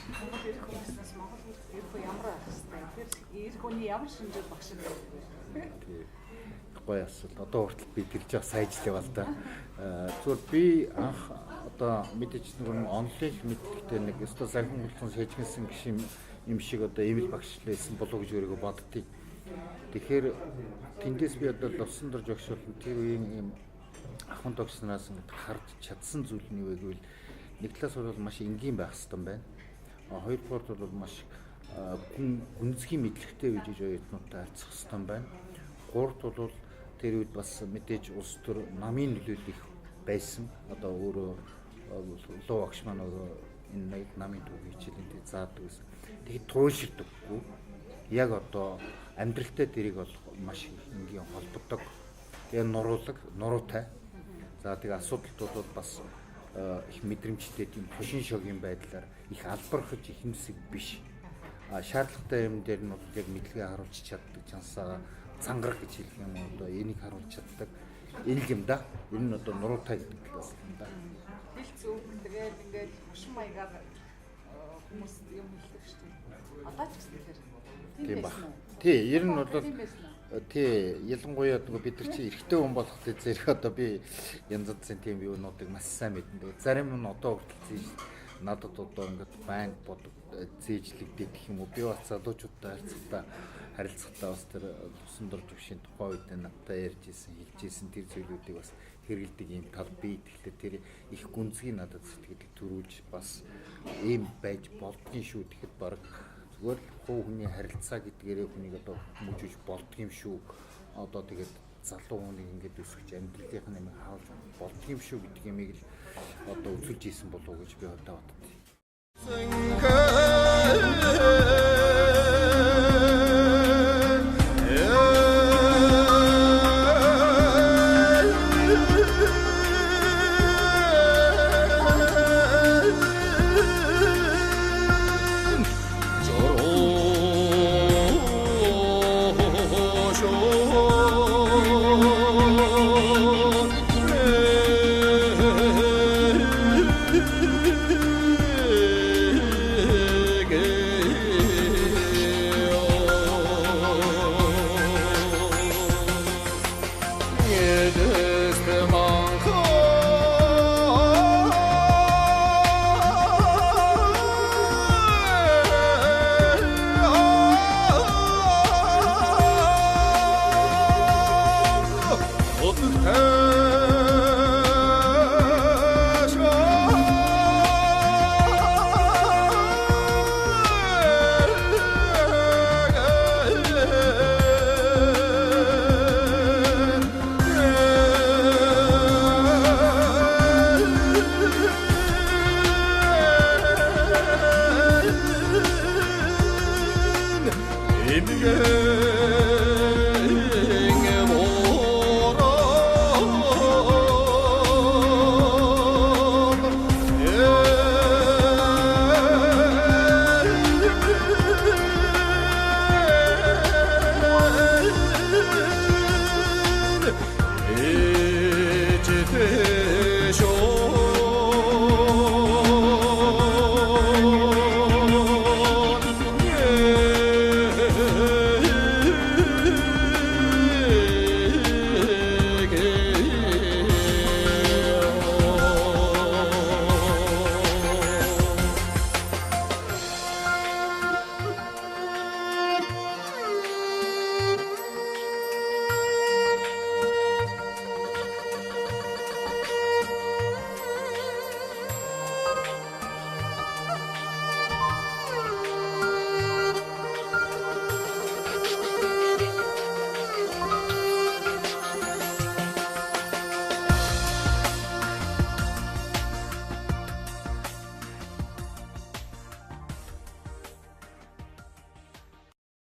Монгол эрх хүснээс Монгол эрх ямар байх вэ? Тэр эрх хүний ямар шинжил багш юм бэ? Гоё асуулт. Одоо хүртэл би тэрж явах сайжлаа л да. Зүгээр би анх одоо мэдээж нэг онлайн мэдлэгтэй нэг өстө санхүү хөлтөн сэжгэнсэн гişim юм шиг одоо Эмил багш лээсэн болов гэж өөрийгөө боддгийг. Тэгэхээр тэндээс би одоо ловсон дор жогшуулсан тэр үеийн юм ахын тогсноос ингэ харж чадсан зүйл нь юу вэ гэвэл нэг талаас бол маш энгийн байх хэрэгтэй байна. Хоёрдугаар бол маш гүнзгий мэдлэгтэй гэж оюутнуудтай харьцах хэрэгтэй байна. Гуравт бол тэр үед бас мэдээж улс төр намын нөлөөлөх байсан. Одоо өөрөө луу багш маань өөрөө энэ намын түүхийг хичээлэнд заадаг гэсэн. Тэгэхэд туйлширдаггүй. Яг одоо амьдралтай дэрийг бол маш энгийн холбогддог. Тэгээ нуруутай. За тэгээ асуудалд бол бас их мэдрэмжтэй тийм хошин шогийн байдлаар их албархаж ихнэсэг биш. Шаардлагатай юм дээр нь бол яг мэдлэгээ харуулж чаддаг чансаа цангарах гэж хэлэх юм одоо энийг харуулж чаддаг. Энэ юм да. Энэ нь одоо нуруутай гэдэг талаас юм да. Хэл зүг тэгээд ингээд хошин маягаар хүмүүс юм хэлдэг шүү дээ. Одоо ч гэсэн тийм ба. Тий, ер нь бол тий, ялангуяа бид нар чи эрэгтэй хүн болох зэрэг одоо би янз янзын тийм юунуудыг маш сайн мэднэ. Зарим нь одоо хүртэл надад одоо ингээд банк бодог зээжлэгдэх гэх юм уу. Би бас залуучуудтай харилцахтаа бас тэр усан дор төвшин тухай үед надтай ярьж исэн, хэлж исэн тэр зүйлүүдийг бас хэрэгэлдэг юм тал бий. Тэгэхээр тэр их гүнзгий надад сэтгэл төрүүлж бас ийм байж болдгийн шүү. Тэгэхэд баг зүгээр хуу хүний харилцаа гэдгээрээ хүнийг одоо хүмүүжүүлж болдгийм шүү. Одоо тэгээд залуу хүнийг ингээд өсгөж амьдралынх нь юм хаалж болдгийм шүү гэдэг юмыг л одоо үзүүлж ийсэн болов уу гэж би одоо боддог.